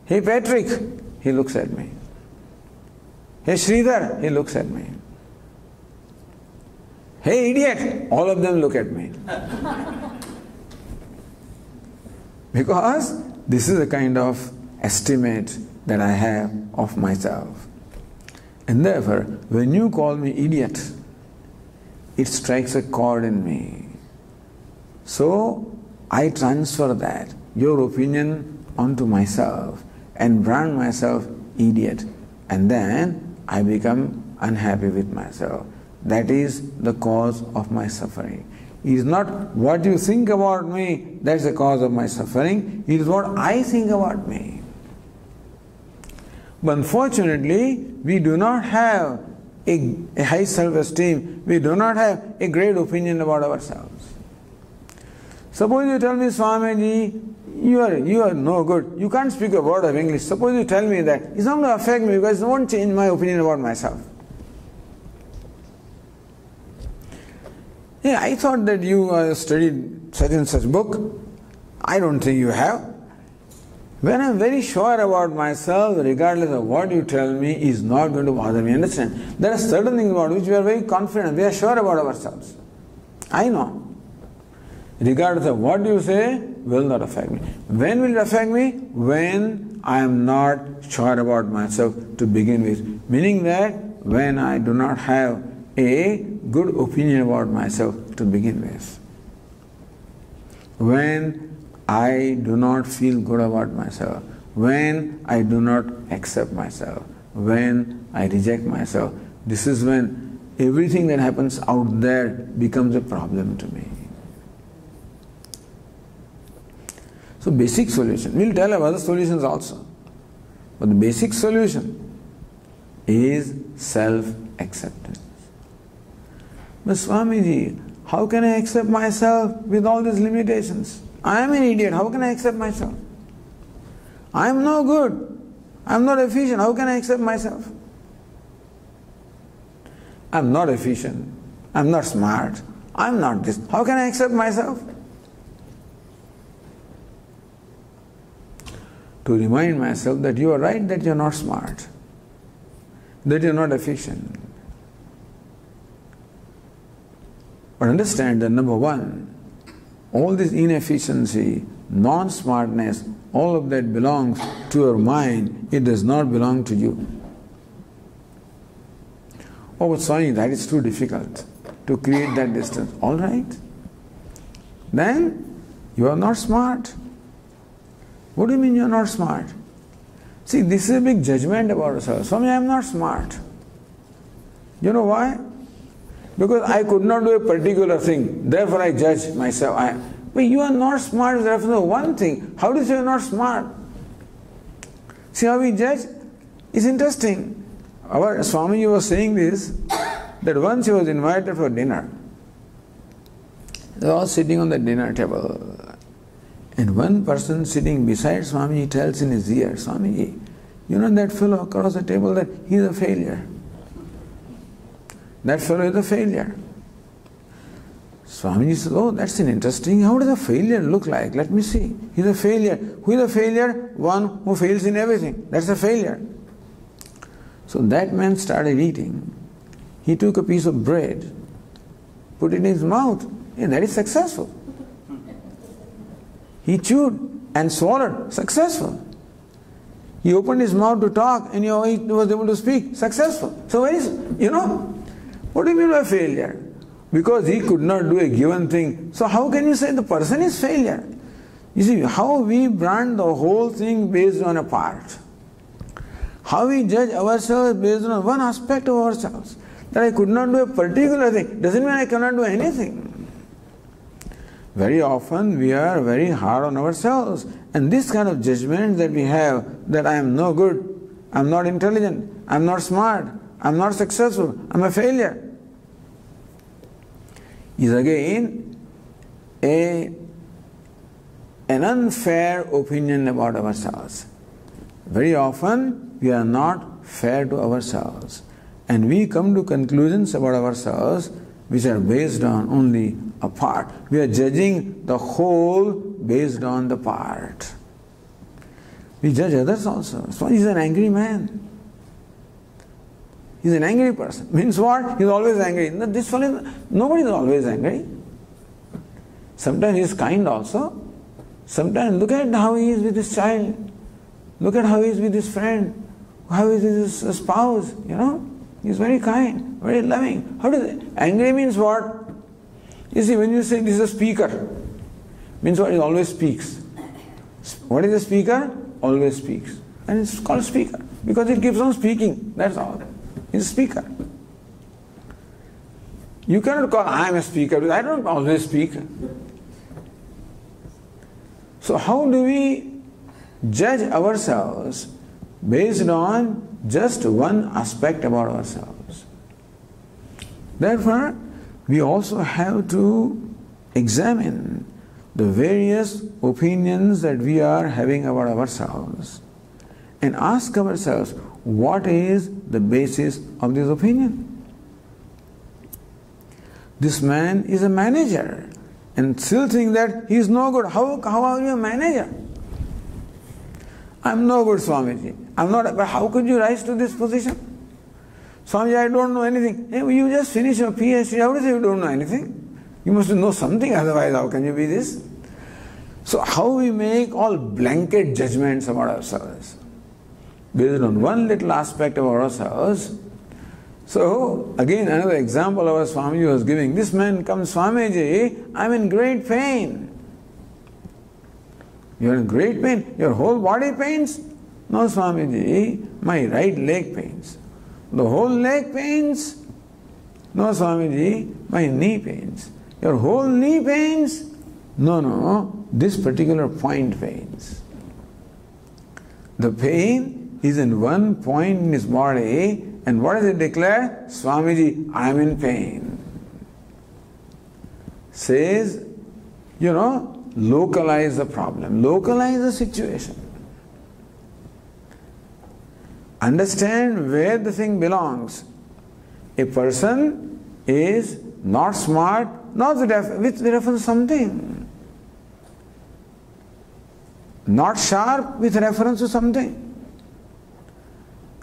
Speaker 1: Hey Patrick, he looks at me. Hey Sridhar, he looks at me. Hey idiot, all of them look at me. Because this is the kind of estimate that I have of myself. And therefore, when you call me idiot, it strikes a chord in me. So, I transfer that, your opinion, onto myself and brand myself idiot. And then I become unhappy with myself. That is the cause of my suffering. It is not what you think about me that is the cause of my suffering. It is what I think about me. But unfortunately, we do not have a high self-esteem. We do not have a great opinion about ourselves. Suppose you tell me, Swamiji, you are no good. You can't speak a word of English. Suppose you tell me that. It's not going to affect me because it won't change my opinion about myself. Yeah, I thought that you studied such and such book. I don't think you have. When I'm very sure about myself, regardless of what you tell me, is not going to bother me. Understand? There are certain things about which we are very confident. We are sure about ourselves. I know. Regardless of what you say, will not affect me. When will it affect me? When I am not sure about myself to begin with. Meaning that when I do not have a good opinion about myself to begin with. When I do not feel good about myself, when I do not accept myself, when I reject myself, this is when everything that happens out there becomes a problem to me. So basic solution, we'll tell of other solutions also, but the basic solution is self-acceptance. But Swamiji, how can I accept myself with all these limitations? I am an idiot, how can I accept myself? I am no good, I am not efficient, how can I accept myself? I am not efficient, I am not smart, I am not this, how can I accept myself? To remind myself that you are right, that you are not smart, that you are not efficient. But understand that number one, all this inefficiency, non-smartness, all of that belongs to your mind, it does not belong to you. Oh, but Swami, that is too difficult to create that distance. All right. Then you are not smart. What do you mean you are not smart? See, this is a big judgment about ourselves. Swami, I am not smart. You know why? Because I could not do a particular thing, therefore I judge myself. But you are not smart with reference to one thing. How do you say you are not smart? See how we judge? It's interesting. Our Swamiji was saying this, that once he was invited for dinner. They were all sitting on the dinner table. And one person sitting beside Swamiji tells in his ear, Swamiji, you know that fellow across the table, that he is a failure. That fellow is a failure. Swamiji says, oh, that's an interesting, how does a failure look like? Let me see. He's a failure. Who is a failure? One who fails in everything. That's a failure. So that man started eating. He took a piece of bread, put it in his mouth, and that is successful. He chewed and swallowed, successful. He opened his mouth to talk and he was able to speak, successful. So what is, what do you mean by failure? Because he could not do a given thing. So how can you say the person is failure? You see, how we brand the whole thing based on a part. How we judge ourselves based on one aspect of ourselves. That I could not do a particular thing doesn't mean I cannot do anything. Very often we are very hard on ourselves, and this kind of judgment that we have, that I am no good, I am not intelligent, I am not smart, I am not successful, I am a failure, is again an unfair opinion about ourselves. Very often we are not fair to ourselves, and we come to conclusions about ourselves which are based on only a part. We are judging the whole based on the part. We judge others also. So he's an angry man. He's an angry person. Means what? He's always angry. This fellow, nobody is always angry. Sometimes he is kind also. Sometimes look at how he is with his child. Look at how he is with his friend. How he is with his spouse, He's very kind, very loving. How does it? Angry means what? You see, when you say this is a speaker, means what? He always speaks. What is a speaker? Always speaks. And it's called speaker because it keeps on speaking. That's all. He's a speaker. You cannot call I am a speaker because I don't always speak. So how do we judge ourselves based on just one aspect about ourselves? Therefore, we also have to examine the various opinions that we are having about ourselves and ask ourselves, what is the basis of this opinion? This man is a manager and still think that he is no good. How are you a manager? I am no good, Swamiji. I'm not, but how could you rise to this position? Swamiji, I don't know anything. Hey, you just finished your PhD. How do you say you don't know anything? You must know something, otherwise how can you be this? So how we make all blanket judgments about ourselves based on one little aspect of ourselves. So again, another example our Swamiji was giving. This man comes, Swamiji, I'm in great pain. You are in great pain? Your whole body pains? No, Swamiji, my right leg pains. The whole leg pains? No, Swamiji, my knee pains. Your whole knee pains? No, this particular point pains. The pain is in one point in his body, and what does it declare? Swamiji, I am in pain. says, localize the problem, localize the situation. Understand where the thing belongs. A person is not smart, not with reference to something. Not sharp with reference to something.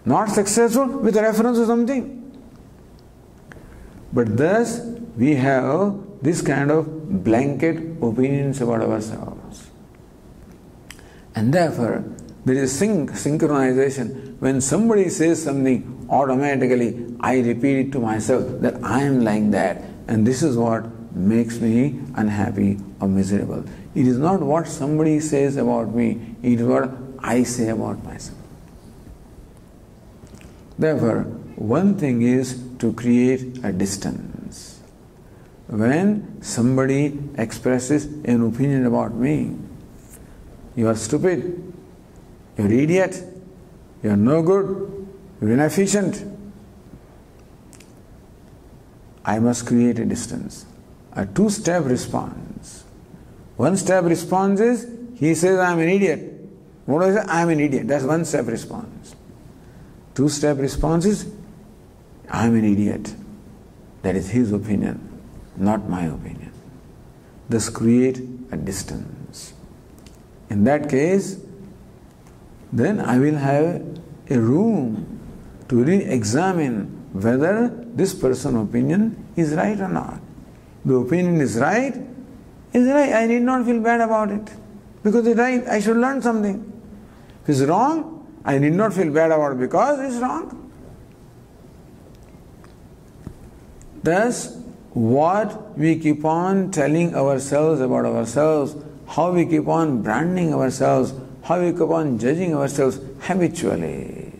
Speaker 1: Not successful with reference to something. But thus we have this kind of blanket opinions about ourselves. And therefore there is synchronization. When somebody says something, automatically I repeat it to myself that I am like that, and this is what makes me unhappy or miserable. It is not what somebody says about me, it is what I say about myself. Therefore, one thing is to create a distance. When somebody expresses an opinion about me, you are stupid, you are idiot, you are no good, you are inefficient, I must create a distance. A two-step response. One step response is, he says I am an idiot. What do I say? I am an idiot. That's one step response. Two-step response is, I am an idiot. That is his opinion, not my opinion. Thus create a distance. In that case, then I will have a room to really examine whether this person's opinion is right or not. The opinion is right, I need not feel bad about it. Because it's right, I should learn something. If it's wrong, I need not feel bad about it because it's wrong. Thus, what we keep on telling ourselves about ourselves, how we keep on branding ourselves, how we keep on judging ourselves habitually,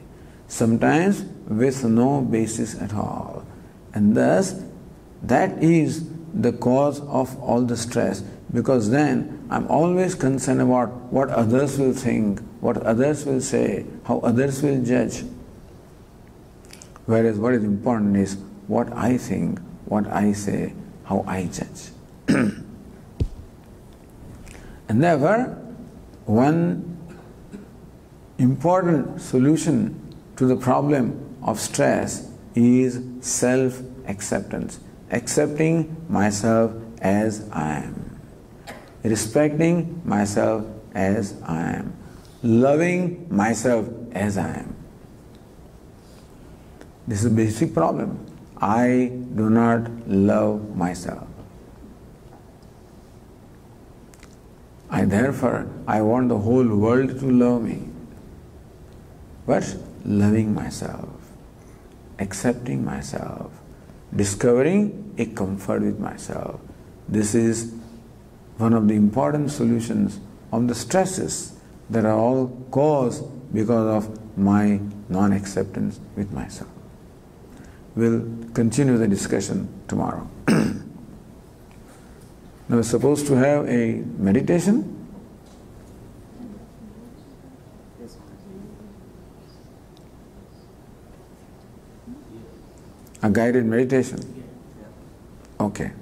Speaker 1: sometimes with no basis at all. And thus, that is the cause of all the stress, because then I'm always concerned about what others will think, what others will say, how others will judge. Whereas what is important is what I think, what I say, how I judge. And therefore, one important solution to the problem of stress is self-acceptance. Accepting myself as I am. Respecting myself as I am. Loving myself as I am. This is a basic problem. I do not love myself. Therefore, I want the whole world to love me. But loving myself, accepting myself, discovering a comfort with myself. This is one of the important solutions of the stresses that are all caused because of my non-acceptance with myself. We'll continue the discussion tomorrow. Now we're supposed to have a meditation. A guided meditation. Okay.